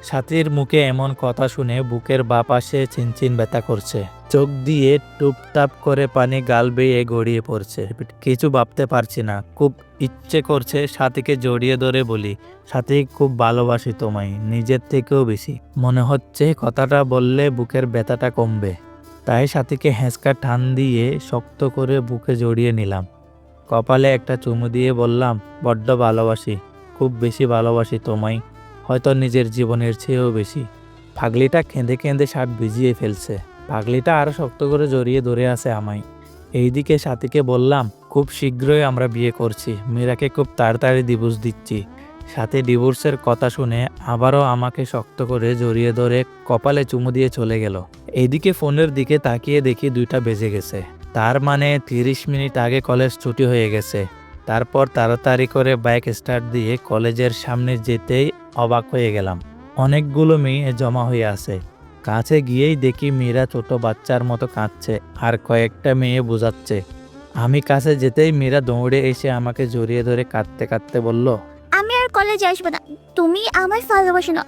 সাথীর মুখে এমন কথা শুনে বুকের বাঁ পাশে চিনচিন ব্যথা করছে। চোখ দিয়ে টুপটাপ করে পানি গাল বেয়ে গড়িয়ে পড়ছে। কিছু ভাবতে পারছি না। খুব ইচ্ছে করছে সাথীকে জড়িয়ে ধরে বলি, সাথী, খুব ভালোবাসি তোমায়, নিজের থেকেও বেশি। মনে হচ্ছে কথাটা বললে বুকের ব্যথাটা কমবে। তাই সাথীকে হ্যাঁচকা টান দিয়ে শক্ত করে বুকে জড়িয়ে নিলাম। কপালে একটা চুমু দিয়ে বললাম, বড্ড ভালোবাসি, খুব বেশি ভালোবাসি তোমায়, হয়তো নিজের জীবনের চেয়েও বেশি। পাগলিটা কেঁদে কেঁদে শার্ট ভিজিয়ে ফেলছে। পাগলিটা আরো শক্ত করে জড়িয়ে ধরে আছে আমায়। এইদিকে সাথীকে বললাম, খুব শীঘ্রই আমরা বিয়ে করছি, মীরাকে খুব তাড়াতাড়ি ডিভোর্স দিচ্ছি। সাথে ডিভোর্সের কথা শুনে আবারও আমাকে শক্ত করে জড়িয়ে ধরে কপালে চুমু দিয়ে চলে গেল। এইদিকে ফোনের দিকে তাকিয়ে দেখি 2টা বেজে গেছে। তার মানে 30 মিনিট আগে কলেজ ছুটি হয়ে গেছে। তারপর তাড়াতাড়ি করে বাইক স্টার্ট দিয়ে কলেজের সামনে যেতেই অবাক হয়ে গেলাম। অনেকগুলো মেয়ে জমা হয়ে আছে। কাছে গিয়েই দেখি মীরা ছোট বাচ্চার মতো কাঁদছে আর কয়েকটা মেয়ে বোঝাচ্ছে। আমি কাছে যেতেই মীরা দৌড়ে এসে আমাকে জড়িয়ে ধরে কাঁদতে কাঁদতে বলল, আমি আর কলেজে আসবো না। তুমি আমায় ভালোবাসো না।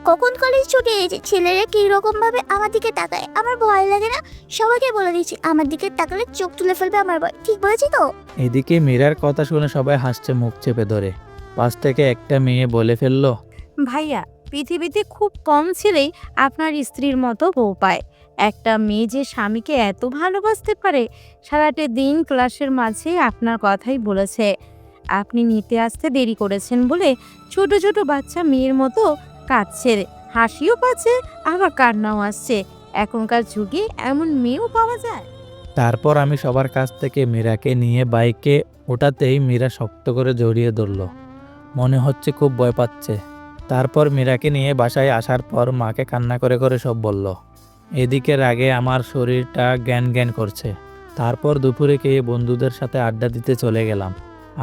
কখন কলেজ ছুটি হয়েছে? ছেলেরা কি রকম ভাবে আমার দিকে তাকায়, আমার ভয় লাগে না? সবাইকে বলে দিচ্ছি, আমার দিকে তাকালে চোখ তুলে ফেলবে আমার ভয়। ঠিক বলেছি তো? এদিকে মীরার কথা শুনে সবাই হাসছে মুখ চেপে ধরে। পাশ থেকে একটা মেয়ে বলে ফেলল, ভাইয়া, পৃথিবীতে খুব কম ছেলেই আপনার স্ত্রীর মতো বউ পায়। একটা মেয়ে যে স্বামীকে এত ভালোবাসতে পারে, সারাটা দিন ক্লাসের মাঝে আপনার কথাই বলেছে। আপনি নিতে আসতে দেরি করেছেন বলে ছোট ছোট বাচ্চা মেয়ের মতো কাঁদছে, হাসিও পাচ্ছে আবার কান্নাও আসছে। এখনকার যুগে এমন মেয়েও পাওয়া যায়। তারপর আমি সবার কাছ থেকে মীরাকে নিয়ে বাইকে ওঠাতেই মীরা শক্ত করে জড়িয়ে ধরল। মনে হচ্ছে খুব ভয় পাচ্ছে। তারপর মীরাকে নিয়ে বাসায় আসার পর মাকে কান্না করে করে সব বলল। এদিকে রাগে আমার শরীরটা জ্ঞান জ্ঞান করছে। তারপর দুপুরে খেয়ে বন্ধুদের সাথে আড্ডা দিতে চলে গেলাম।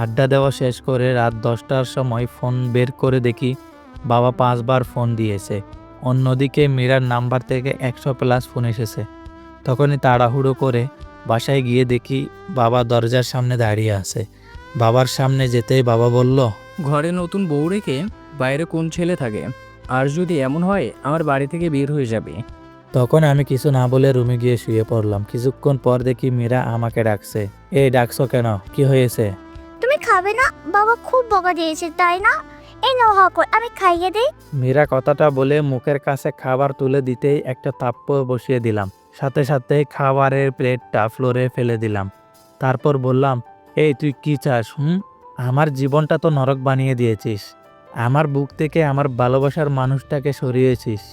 আড্ডা দেওয়া শেষ করে রাত 10টার সময় ফোন বের করে দেখি বাবা 5 বার ফোন দিয়েছে। অন্যদিকে মীরার নাম্বার থেকে 100+ ফোন এসেছে। তখনই তাড়াহুড়ো করে বাসায় গিয়ে দেখি বাবা দরজার সামনে দাঁড়িয়ে আছে। বাবার সামনে যেতেই বাবা বলল, ঘরে নতুন বউ রেখে বাইরে কোন ছেলে থাকে? আর যদি এমন হয় আমার বাড়ি থেকে বের হয়ে যাবে। তখন আমি কিছু না বলে রুমে গিয়ে শুয়ে পড়লাম। কিছুক্ষণ পর দেখি মীরা আমাকে ডাকছে। এই ডাকছো কেন? কি হয়েছে? তুমি খাবে না? বাবা খুব বকা দিয়েছে, তাই না? এই নাও হকর, আমি খাইয়ে দেই। মীরা কথাটা বলে মুখের কাছে খাবার তুলে দিতেই একটা থাপ্পড় বসিয়ে দিলাম। সাথে সাথে খাবারের প্লেটটা ফ্লোরে ফেলে দিলাম। তারপর বললাম, এই তুই কি চাস? আমার জীবনটা তো নরক বানিয়ে দিয়েছিস। আমার বুক থেকে আমার ভালোবাসার মানুষটাকে সরিয়েছিস।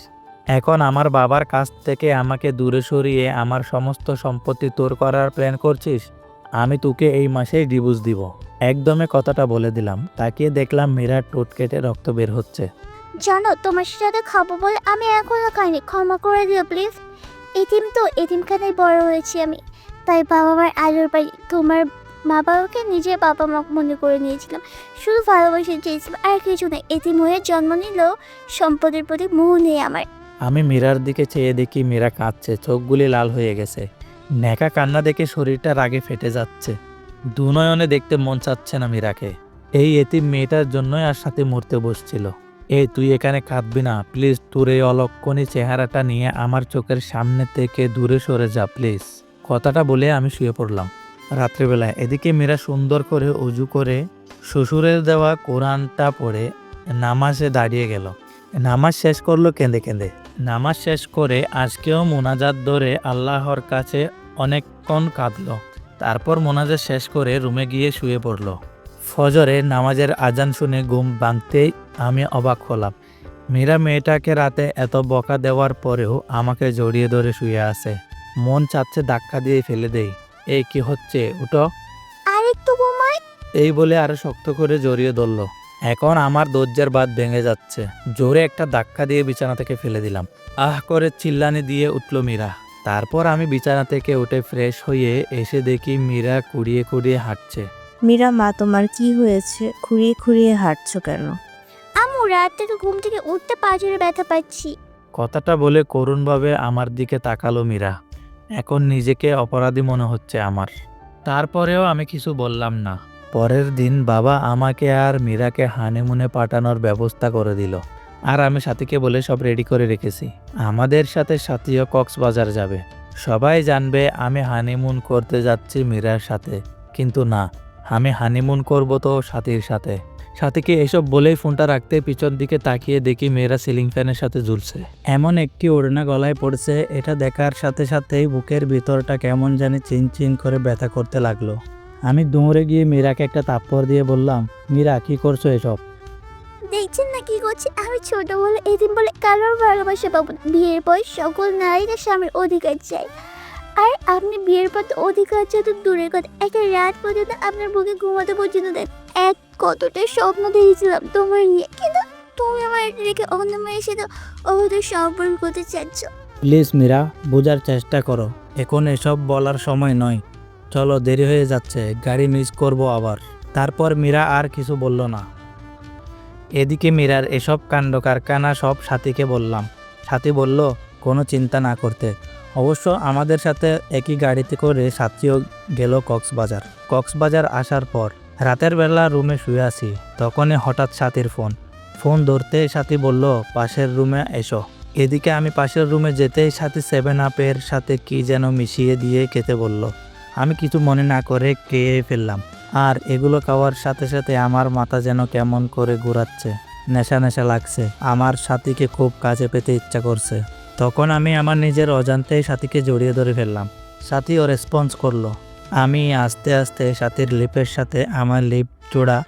এখন আমার বাবার কাছ থেকে আমাকে দূরে সরিয়ে আমার সমস্ত সম্পত্তি তোর করার প্ল্যান করছিস। আমি তোকে এই মাসেই ডিভোর্স দিব। একদমে কথাটা বলে দিলাম। তাকিয়ে দেখলাম মীরার ঠোঁট কেটে রক্ত বের হচ্ছে। জানো, তোমার সাথে খাবো বলে আমি এখনো খাইনি, ক্ষমা করে দিও প্লিজ। এতিমখানায় বড় হয়েছি আমি, তাই বাবা মার আদর পাই। তোমার মা বাবাকে নিজের বাবা মা মনে করে নিয়েছিলাম, শুধু ভালোবাসা চেয়েছিলাম, আর কিছু নেই। এতিম হয়ে জন্ম নিলেও সম্পদের প্রতি মোহ নেই আমার। আমি মীরার দিকে চেয়ে দেখি মীরা কাঁদছে, চোখগুলি লাল হয়ে গেছে। নেকা কান্না দেখে শরীরটা রাগে ফেটে যাচ্ছে। দুনয়নে দেখতে মন চাচ্ছে না মীরাকে। এই এতিম মেয়েটার জন্যই আর সাথে মরতে বসছিল। এই তুই এখানে কাঁদবি না প্লিজ। তোর এই অলক্ষণী চেহারাটা নিয়ে আমার চোখের সামনে থেকে দূরে সরে যা প্লিজ। কথাটা বলে আমি শুয়ে পড়লাম। রাত্রিবেলায় এদিকে মীরা সুন্দর করে অজু করে শ্বশুরের দেওয়া কোরআনটা পড়ে নামাজে দাঁড়িয়ে গেল। নামাজ শেষ করলো কেঁদে কেঁদে। নামাজ শেষ করে আজকেও মোনাজাত ধরে আল্লাহর কাছে অনেকক্ষণ কাঁদল। তারপর মোনাজাত শেষ করে রুমে গিয়ে শুয়ে পড়ল। ফজরে নামাজের আজান শুনে ঘুম ভাঙতেই আমি অবাক হলাম। মীরা মেয়েটাকে রাতে এত বকা দেওয়ার পরেও আমাকে জড়িয়ে ধরে শুয়ে আছে। মন চাচ্ছে ধাক্কা দিয়ে ফেলে দেই। এই কি হচ্ছে, উঠো। আর একটু ঘুমাই। এই বলে আরো শক্ত করে জড়িয়ে ধরল। এখন আমার ধৈর্যের বাঁধ ভেঙে যাচ্ছে। জোরে একটা ধাক্কা দিয়ে বিছানা থেকে ফেলে দিলাম। আহ করে চিল্লানি দিয়ে উঠল মীরা। তারপর আমি বিছানা থেকে উঠে ফ্রেশ হয়ে এসে দেখি মীরা কুড়িয়ে কুড়িয়ে হাঁটছে। মীরা মা, তোমার কি হয়েছে? খুঁড়িয়ে খুঁড়িয়ে হাঁটছো কেন? আম্মু, রাত থেকে ঘুম থেকে উঠতে পাঁজরে ব্যথা পাচ্ছি। কথাটা বলে করুণভাবে আমার দিকে তাকালো মীরা। এখন নিজেকে অপরাধী মনে হচ্ছে আমার। তারপরেও আমি কিছু বললাম না। পরের দিন বাবা আমাকে আর মীরাকে হানিমুনে পাঠানোর ব্যবস্থা করে দিল। আর আমি সাথীকে বলে সব রেডি করে রেখেছি। আমাদের সাথে সাথীও কক্সবাজার যাবে। সবাই জানবে আমি হানিমুন করতে যাচ্ছি মীরার সাথে। কিন্তু না, আমি হানিমুন করব তো সাথীর সাথে। সাথীকে এসব বলেই ফোনটা রাখতে পিছন দিকে তাকিয়ে দেখি মেয়েরা সিলিং ফ্যানের সাথে ঝুলছে। এমন একটি ওড়না গলায় পড়ছে, এটা দেখার সাথে সাথেই বুকের ভিতরটা কেমন জানি চিনচিন করে ব্যথা করতে লাগলো। আমি দৌড়ে গিয়ে মীরাকে একটা থাপ্পড় দিয়ে বললাম, মীরা কি করছো এসব? দেখছেন না কি করছি? আমি ছোট বলে এদিন বলে কারোর ভালোবাসা পাবো না। বিয়ের পর সকল নারীরা স্বামীর অধিকার চাই, আর আপনি বিয়ের পর তো অধিকার চাই তো দূরের কথা, একটা রাত পর্যন্ত আপনার বুকে ঘুমাতে পর্যন্ত দেন। এক কতটা স্বপ্ন দেখেছিলাম তোমার নিয়ে, কিন্তু তুমি আমার রেখে অন্য মেয়ের সাথে অবৈধ সম্পর্ক করতে চাচ্ছ। প্লিজ মীরা, বোঝার চেষ্টা করো। এখন এসব বলার সময় নয়। চলো, দেরি হয়ে যাচ্ছে, গাড়ি মিস করব আবার। তারপর মীরা আর কিছু বলল না। এদিকে মীরার এসব কাণ্ড কারখানা সব সাথীকে বললাম। সাথী বলল কোনো চিন্তা না করতে। অবশ্য আমাদের সাথে একই গাড়িতে করে সাথীও গেল কক্সবাজার। কক্সবাজার আসার পর রাতের বেলা রুমে শুয়ে আছি, তখনই হঠাৎ সাথীর ফোন ধরতে সাথী বলল পাশের রুমে এসো। এদিকে আমি পাশের রুমে যেতেই সাথী 7 আপের সাথে কি যেন মিশিয়ে দিয়ে খেতে বলল। আমি কিছু মনে না করে খেয়ে ফেললাম। আর এগুলো খাওয়ার সাথে সাথে আমার মাথা যেন কেমন করে ঘোরাচ্ছে, নেশা নেশা লাগছে। আমার সাথীকে খুব কাছে পেতে ইচ্ছা করছে। তখন আমি আমার নিজের অজান্তেই সাথীকে জড়িয়ে ধরে ফেললাম। সাথীও রেসপন্স করলো। আমি আস্তে আস্তে সাথীর লিপের সাথে আমার লিপ জোড়া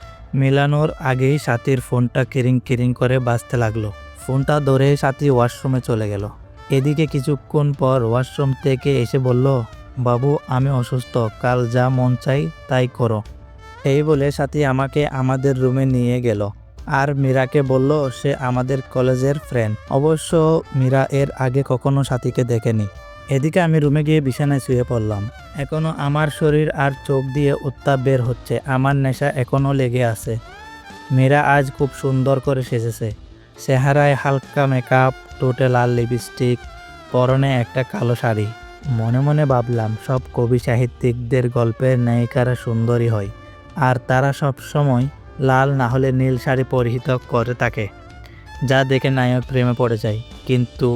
মেলানোর আগেই সাথীর ফোনটা কিরিং কিরিং করে বাজতে লাগলো। ফোনটা ধরে সাথী ওয়াশরুমে চলে গেল। এদিকে কিছুক্ষণ পর ওয়াশরুম থেকে এসে বলল, বাবু আমি অসুস্থ, কাল যা মন চাই তাই করো। এই বলে সাথী আমাকে আমাদের রুমে নিয়ে গেল। আর মীরাকে বলল সে আমাদের কলেজের ফ্রেন্ড। অবশ্য মীরা এর আগে কখনো সাথীকে দেখেনি। এদিকে আমি রুমে গিয়ে বিছানায় শুয়ে পড়লাম। এখনো আমার শরীর আর চোখ দিয়ে উত্তাপ বের হচ্ছে। আমার নেশা এখনো লেগে আছে। মীরা আজ খুব সুন্দর করে সেজেছে। চেহারায় হালকা মেকআপ, ঠোঁটে লাল লিপস্টিক, পরনে একটা কালো শাড়ি। মনে মনে ভাবলাম সব কবি সাহিত্যিকদের গল্পের নায়িকারা সুন্দরী হয়, আর তারা সব সময় লাল না হলে নীল শাড়ি পরিহিত করে থাকে, যা দেখে নায়ক প্রেমে পড়ে যায়। কিন্তু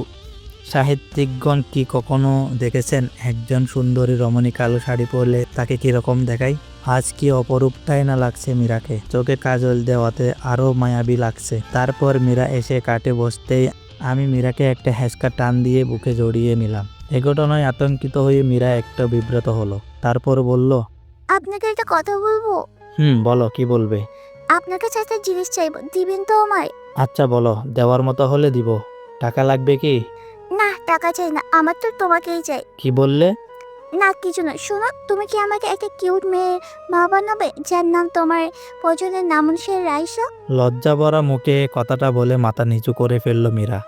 সাহিত্যিকগণ কি কখনো দেখেছেন একজন সুন্দরী রমণী কালো শাড়ি পরলে তাকে কীরকম দেখায়? আজ কি অপরূপটাই না লাগছে মীরাকে, চোখে কাজল দেওয়াতে আরো মায়াবী লাগছে। তারপর মীরা এসে কাটে বসতেই আমি মীরাকে একটা হ্যাঁচকা টান দিয়ে বুকে জড়িয়ে নিলাম। এ ঘটনায় আতঙ্কিত হয়ে মীরা একটা বিব্রত হলো। তারপর বলল, আপনাকে একটা কথা বলবো। বলো, কি বলবে? আপনার কাছে একটা জিনিস চাইবো, দিবেন তো আমায়? আচ্ছা বলো, দেওয়ার মতো হলে দিব। টাকা লাগবে কি? না, টাকা চাই না, আমার তো তোমাকেই চাই। কি বললে? না কিছু না, শোনো, তুমি কি আমাকে একটা কিউট মেয়ের মা বানাবে, যার নাম তোমার পছন্দের নাম অনুসারে রাইসা? লজ্জা ভরা মুখে কথাটা বলে মাথা নিচু করে ফেলল মীরা।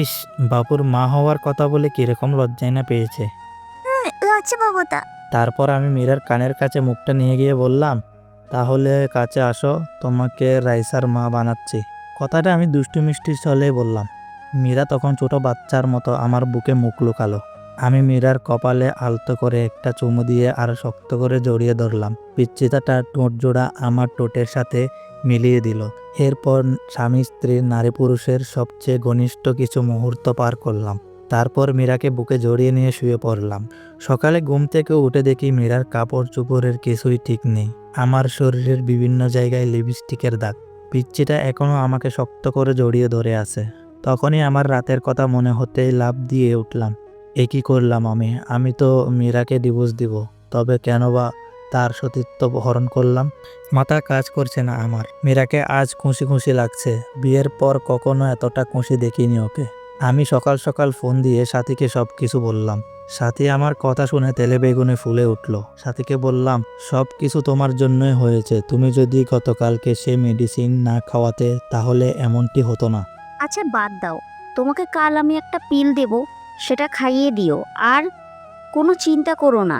ইস, বাবুর মা হওয়ার কথা বলে কিরকম লজ্জাই না পেয়েছে। লজ্জা পাবো তা? তারপর আমি মীরার কানের কাছে মুখটা নিয়ে গিয়ে বললাম, তাহলে কাছে আসো, তোমাকে রাইসার মা বানাচ্ছি। কথাটা আমি দুষ্টু মিষ্টি ছলে বললাম। মীরা তখন ছোট বাচ্চার মতো আমার বুকে মুখ লুকালো। আমি মীরার কপালে আলতো করে একটা চুমু দিয়ে আর শক্ত করে জড়িয়ে ধরলাম। পিচ্চিতাটা ঠোঁট জোড়া আমার ঠোঁটের সাথে মিলিয়ে দিল। এরপর স্বামী স্ত্রী নারী পুরুষের সবচেয়ে ঘনিষ্ঠ কিছু মুহূর্ত পার করলাম। তারপর মীরাকে বুকে জড়িয়ে নিয়ে শুয়ে পড়লাম। সকালে ঘুম থেকে উঠে দেখি মীরার কাপড় চোপড়ের কিছুই ঠিক নেই। আমার শরীরের বিভিন্ন জায়গায় লিপস্টিকের দাগ। পিচ্চিটা এখনো আমাকে শক্ত করে জড়িয়ে ধরে আছে। তখনই আমার রাতের কথা মনে হতেই লাফ দিয়ে উঠলাম। এ কি করলাম আমি তো মীরাকে ডিভোর্স দিব, তবে কেন বা তার সতীত্ব হরণ করলাম? মাথা কাজ করছে না আমার। মীরাকে আজ খুশি খুশি লাগছে। বিয়ের পর কখনো এতটা খুশি দেখিনি ওকে। আমি সকাল সকাল ফোন দিয়ে সাথীকে সব কিছু বললাম। সাথী আমার কথা শুনে তেলে বেগুনে ফুলে উঠল। সাথীকে বললাম, সব কিছু তোমার জন্যই হয়েছে। তুমি যদি গতকালকে সে মেডিসিন না খাওয়াতে তাহলে এমনটি হতো না। আচ্ছা বাদ দাও, তোমাকে কাল আমি একটা পিল দেব, সেটা খাইয়ে দিও, আর কোনো চিন্তা করো না।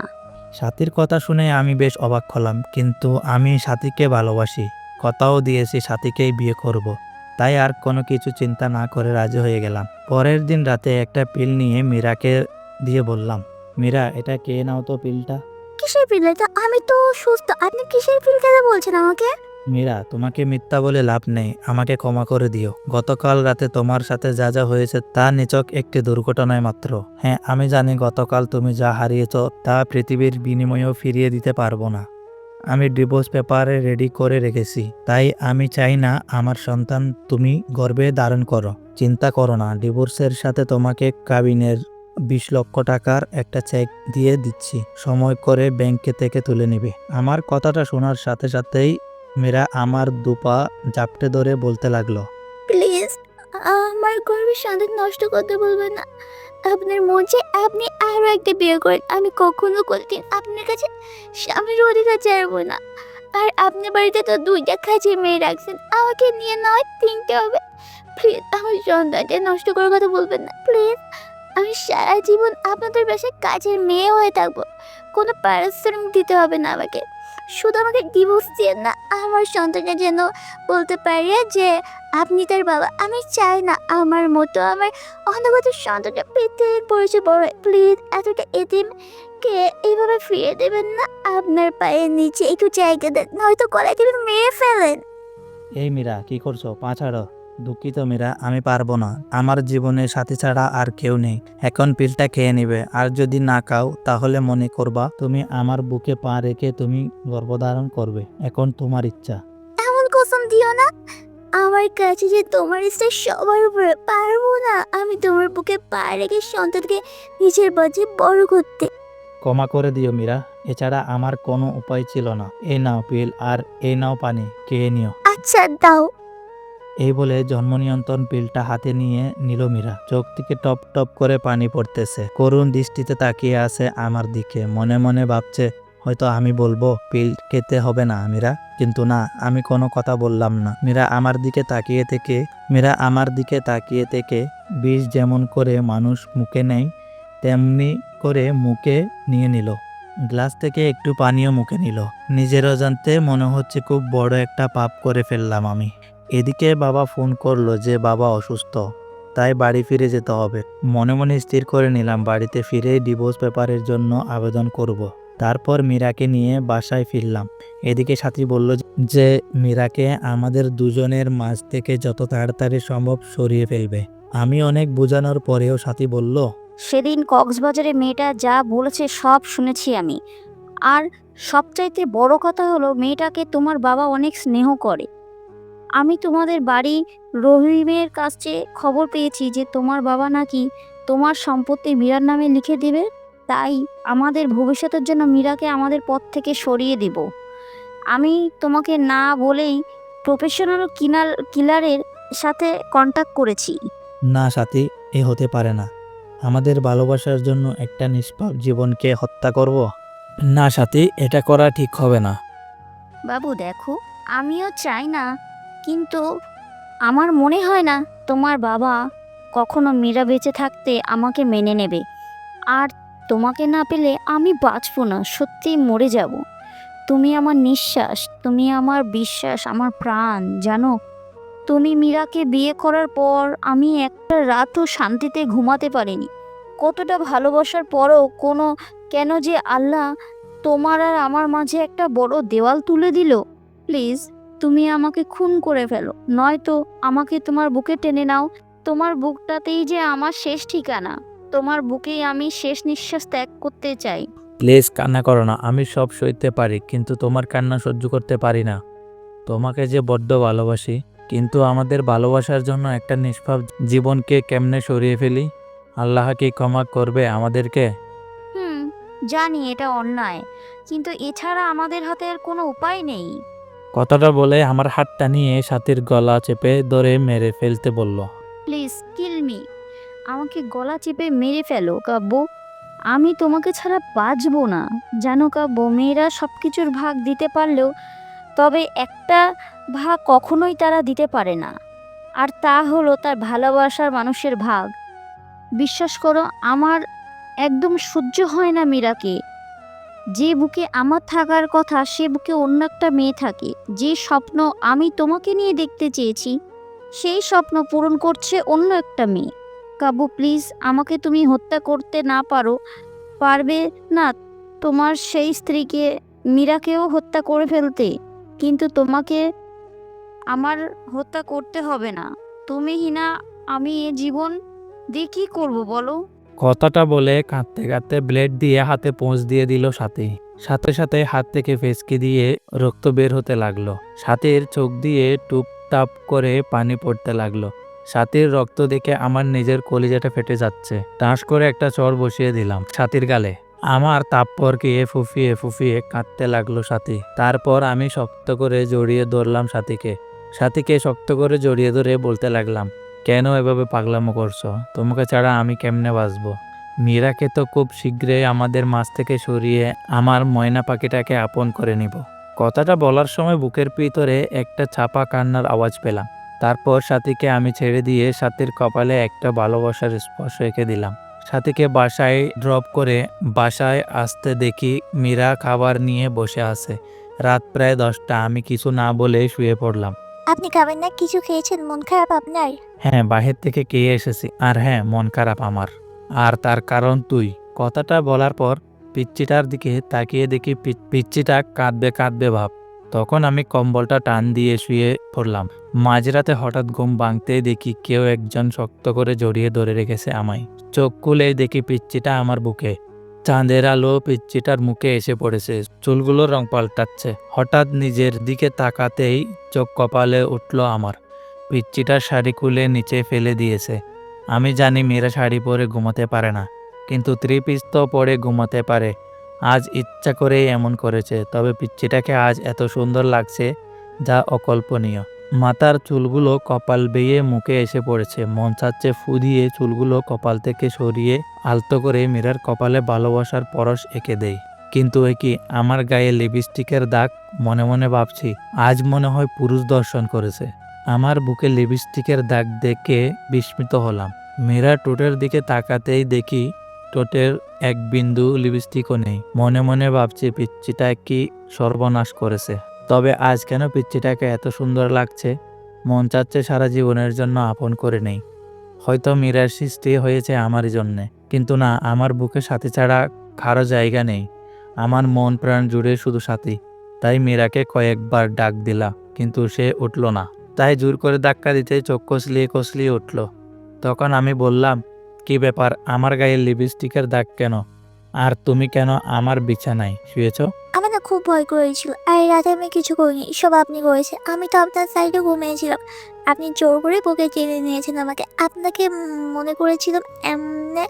সাথীর কথা শুনে আমি বেশ অবাক হলাম, কিন্তু আমি সাথীকে ভালোবাসি, কথাও দিয়েছি সাথীকেই বিয়ে করব। তাই আর কোনো কিছু চিন্তা না করে রাজি হয়ে গেলাম। পরের দিন রাতে একটা পিল নিয়ে মীরাকে দিয়ে বললাম, মীরা, এটা খেয়ে নাও তো পিলটা। কিসের পিল এটা? আমি তো সুস্থ, আপনি কিসের পিল খেতে বলছেন আমাকে? মীরা, তোমাকে মিথ্যা বলে লাভ নেই, আমাকে ক্ষমা করে দিও। গতকাল রাতে তোমার সাথে যা যা হয়েছে তা নিছক একটি দুর্ঘটনায় মাত্র। হ্যাঁ, আমি জানি গতকাল তুমি যা হারিয়েছ তা পৃথিবীর বিনিময়েও ফিরিয়ে দিতে পারবো না। আমি ডিভোর্স পেপারে রেডি করে রেখেছি, তাই আমি চাই না আমার সন্তান তুমি গর্ভে ধারণ করো। চিন্তা করো না, ডিভোর্সের সাথে তোমাকে কাবিনের 20 লক্ষ টাকার একটা চেক দিয়ে দিচ্ছি, সময় করে ব্যাংকে থেকে তুলে নিবে। আমার কথাটা শোনার সাথে সাথেই মীরা আমার দুপা জাপটে ধরে বলতে লাগলো, প্লিজ আমার গর্বের সন্তান নষ্ট করতে বলবেন না। আপনার মর্জি, আপনি আরো একটা বিয়ে করেন, আমি কখনো কোনদিন আপনার কাছে স্বামীর অধিকার চাইবো না। আর আপনার বাড়িতে তো 2টা কাজে মেয়ে রাখছেন, আমাকে নিয়ে নয় 3টে হবে। প্লিজ আমার সন্তানটা নষ্ট করার কথা বলবেন না প্লিজ। আমি সারা জীবন আপনাদের বাসায় কাজের মেয়ে হয়ে থাকবো, কোনো পারিশ্রমিক দিতে হবে না আমাকে। শুধু আমাকে ডিভোর্স দিয়ে না, আমার সন্তানটা যেন বলতে পারে যে আপনি তার বাবা। আমি চাই না আমার মতো আমার অনাগত সন্তানটা পৃথিবীর পরিচয় বড়। প্লিজ এতটা এতিমকে এইভাবে ফিরিয়ে দেবেন না। আপনার পায়ের নিচে একটু জায়গা দেন, নয়তো গলায় টিপে মেরে ফেলেন। এই মীরা, কি করছো? পা ছাড়ো। দুঃখিত মীরা, আমি পারবো না। আমার জীবনে সাথী ছাড়া আর কেউ নেই। এখন পিলটা খেয়ে নিবে, আর যদি না খাও তাহলে মনে করবা তুমি আমার বুকে পা রেখে তুমি গর্ভধারণ করবে। এখন তোমার ইচ্ছা। এমন কসম দিও না, আমার কাছে যে তোমার ইচ্ছা সবার উপরে, পারবো না আমি তোমার বুকে পা রেখে সন্তানকে নিজের বাজে বড় করতে। ক্ষমা করে দিও মীরা, এছাড়া আমার কোনো উপায় ছিল না। এই নাও পিল, আর এই নাও পানি, খেয়ে নিও। আচ্ছা দাও। এই বলে জন্ম নিয়ন্ত্রণ পিলটা হাতে নিয়ে নিল মীরা। চোখ থেকে টপ টপ করে পানি পড়তেছে। করুণ দৃষ্টিতে তাকিয়ে আছে আমার দিকে। মনে মনে ভাবছে, হয়তো আমি বলবো পিল খেতে হবে না মীরা, কিন্তু না, আমি কোনো কথা বললাম না। মীরা আমার দিকে তাকিয়ে থেকে বিষ যেমন করে মানুষ মুখে নেয় তেমনি করে মুখে নিয়ে নিল। গ্লাস থেকে একটু পানিও মুখে নিল। নিজের অজান্তে মনে হচ্ছে খুব বড় একটা পাপ করে ফেললাম আমি। এদিকে বাবা ফোন করলো যে বাবা অসুস্থ, তাই বাড়ি ফিরে যেতে হবে। মনে মনে স্থির করে নিলাম বাড়িতে ফিরে ডিভোর্স পেপারের জন্য আবেদন করব। তারপর মীরাকে নিয়ে বাসায় ফিরলাম। এদিকে সাথী বলল যে মীরাকে আমাদের দুজনের মাঝ থেকে যত তাড়াতাড়ি সম্ভব সরিয়ে ফেলবে। আমি অনেক বোঝানোর পরেও সাথী বলল, সেদিন কক্সবাজারে মেয়েটা যা বলেছে সব শুনেছি আমি, আর সবচাইতে বড় কথা হলো মেয়েটাকে তোমার বাবা অনেক স্নেহ করে। আমি তোমাদের বাড়ি রহিমের কাছে খবর পেয়েছি যে তোমার বাবা নাকি তোমার সম্পত্তি মীরার নামে লিখে দেবে। তাই আমাদের ভবিষ্যতের জন্য মীরাকে আমাদের পথ থেকে সরিয়ে দেব। আমি তোমাকে না বলেই প্রফেশনাল কিলারের সাথে কন্ট্যাক্ট করেছি। না সাথী, এ হতে পারে না। আমাদের ভালোবাসার জন্য একটা নিষ্পাপ জীবনকে হত্যা করব? না সাথী, এটা করা ঠিক হবে না। বাবু দেখো, আমিও চাই না, কিন্তু আমার মনে হয় না তোমার বাবা কখনো মীরা বেঁচে থাকতে আমাকে মেনে নেবে। আর তোমাকে না পেলে আমি বাঁচবো না, সত্যিই মরে যাব। তুমি আমার নিঃশ্বাস, তুমি আমার বিশ্বাস, আমার প্রাণ। জানো, তুমি মীরাকে বিয়ে করার পর আমি একটা রাতও শান্তিতে ঘুমাতে পারিনি। কতটা ভালোবাসার পরও কেন যে আল্লাহ তোমার আর আমার মাঝে একটা বড় দেওয়াল তুলে দিল। প্লিজ তুমি আমাকে খুন করে ফেলো, নয়তো আমাকে তোমার বুকে টেনে নাও। তোমার বুকটাতেই যে আমার শেষ ঠিকানা, তোমার বুকেই আমি শেষ নিঃশ্বাস ত্যাগ করতে চাই। প্লিজ কান্না করো না। আমি সব সইতে পারি, কিন্তু তোমার কান্না সহ্য করতে পারি না। তোমাকে যে বড্ড ভালোবাসি, কিন্তু আমাদের ভালোবাসার জন্য একটা নিষ্পাপ জীবনকে কেমনে সরিয়ে ফেলি? আল্লাহ কি ক্ষমা করবে আমাদেরকে? জানি এটা অন্যায়, কিন্তু এছাড়া আমাদের হাতে আর কোনো উপায় নেই। কথাটা বলে আমার হাতটা নিয়ে সাথীর গলা চেপে ধরে মেরে ফেলতে বলল। প্লিজ কিল মি, আমাকে গলা চেপে মেরে ফেলো কাব্য। আমি তোমাকে ছাড়া বাঁচবো না। জানো কাব্য, মেয়েরা সব কিছুর ভাগ দিতে পারলেও তবে একটা ভাগ কখনোই তারা দিতে পারে না, আর তা হলো তার ভালোবাসার মানুষের ভাগ। বিশ্বাস করো, আমার একদম সহ্য হয় না মীরাকে। যে বুকে আমার থাকার কথা সে বুকে অন্য একটা মেয়ে থাকে। যে স্বপ্ন আমি তোমাকে নিয়ে দেখতে চেয়েছি সেই স্বপ্ন পূরণ করছে অন্য একটা মেয়ে। কাব্য প্লিজ, আমাকে তুমি হত্যা করতে না পারবে না তোমার সেই স্ত্রীকে, মীরাকেও হত্যা করে ফেলতে, কিন্তু তোমাকে আমার হত্যা করতে হবে না। তুমি হিনা, আমি এ জীবন দিয়ে কী করবো বলো? কথাটা বলে কাঁদতে কাঁদতে ব্লেড দিয়ে হাতে পোঁচ দিয়ে দিল সাথী। সাথে সাথে হাত থেকে ফেসকি দিয়ে রক্ত বের হতে লাগলো। সাথীর চোখ দিয়ে টুপ টাপ করে পানি পড়তে লাগলো। সাথীর রক্ত দেখে আমার নিজের কলিজাটা ফেটে যাচ্ছে। টাস করে একটা চড় বসিয়ে দিলাম সাথীর গালে। আমার তাপ্পরকে ফুফিয়ে ফুফিয়ে কাঁদতে লাগলো সাথী। তারপর আমি শক্ত করে জড়িয়ে ধরলাম সাথীকে। সাথীকে শক্ত করে জড়িয়ে ধরে বলতে লাগলাম, কেন এভাবে পাগলামো করছো? তোমাকে ছাড়া আমি কেমনে বাঁচবো? মীরাকে তো খুব শীঘ্রই আমাদের মাঝ থেকে সরিয়ে আমার ময়না পাখিটাকে আপন করে নিব। কথাটা বলার সময় বুকের ভিতরে একটা চাপা কান্নার আওয়াজ পেলাম। তারপর সাথীকে আমি ছেড়ে দিয়ে সাথীর কপালে একটা ভালোবাসার স্পর্শ এঁকে দিলাম। সাথীকে বাসায় ড্রপ করে বাসায় আসতে দেখি মীরা খাবার নিয়ে বসে আছে। রাত প্রায় 10টা। আমি কিছু না বলে শুয়ে পড়লাম। আপনি খাবেন না? কিছু খেয়েছেন? মন খারাপ আপনার? হ্যাঁ, বাহির থেকে খেয়ে এসেছি। আর হ্যাঁ, মন খারাপ আমার। আর তার কারণ তুই। কথাটা বলার পর পিচ্চিটার দিকে তাকিয়ে দেখি পিচ্চিটা কাঁদবে কাঁদবে ভাব। তখন আমি কম্বলটা টান দিয়ে শুয়ে পড়লাম। মাঝরাতে হঠাৎ ঘুম ভাঙতেই দেখি কেউ একজন শক্ত করে জড়িয়ে ধরে রেখেছে আমায়। চোখ খুলে দেখি পিচ্চিটা আমার বুকে। চাঁদের আলো পিচ্চিটার মুখে এসে পড়েছে। চুলগুলোর রং পাল্টাচ্ছে। হঠাৎ নিজের দিকে তাকাতেই চোখ কপালে উঠল আমার। পিচ্চিটার শাড়ি খুলে নিচে ফেলে দিয়েছে। আমি জানি মেয়েরা শাড়ি পরে ঘুমাতে পারে না, কিন্তু 3 পিস তো পরে ঘুমাতে পারে। আজ ইচ্ছা করেই এমন করেছে। তবে পিচ্চিটাকে আজ এত সুন্দর লাগছে যা অকল্পনীয়। মাথার চুলগুলো কপাল বেয়ে মুখে এসে পড়েছে। মন চাচ্ছে ফু দিয়ে চুলগুলো কপাল থেকে সরিয়ে আলতো করে মীরার কপালে ভালোবাসার পরশ এঁকে দেই। কিন্তু এ কি, আমার গায়ে লিপস্টিকের দাগ? মনে মনে ভাবছি, আজ মনে হয় পুরুষ দর্শন করেছে। আমার বুকে লিপস্টিকের দাগ দেখে বিস্মিত হলাম। মীরা ঠোঁটের দিকে তাকাতেই দেখি ঠোঁটের এক বিন্দু লিপস্টিকও নেই। মনে মনে ভাবছি পিচ্চিটা কি সর্বনাশ করেছে। তবে আজ কেন পিচ্চিটাকে এত সুন্দর লাগছে? মন চাচ্ছে সারা জীবনের জন্য আপন করে নেই। হয়তো মীরার সৃষ্টি হয়েছে আমার জন্যে, কিন্তু না, আমার বুকে সাথী ছাড়া কারো জায়গা নেই। আমার মন প্রাণ জুড়ে শুধু সাথী। তাই মীরাকে কয়েকবার ডাক দিলা, কিন্তু সে উঠল না। তাই জোর করে ধাক্কা দিতে চোখ কষলিয়ে উঠল। তখন আমি বললাম, কি ব্যাপার, আমার গায়ে লিপস্টিকের দাগ কেন? আর তুমি কেন আমার বিছানায় শুয়েছ? আমার না খুব ভয় করেছিল, আর রাতে আমি কিছু করিনি, সব আপনি করেছেন। আমি তো আপনার সাইডে ঘুমিয়েছিলাম, আপনি জোর করে বুকে টেনে নিয়েছেন আমাকে। আপনাকে মনে করেছিলাম এমনি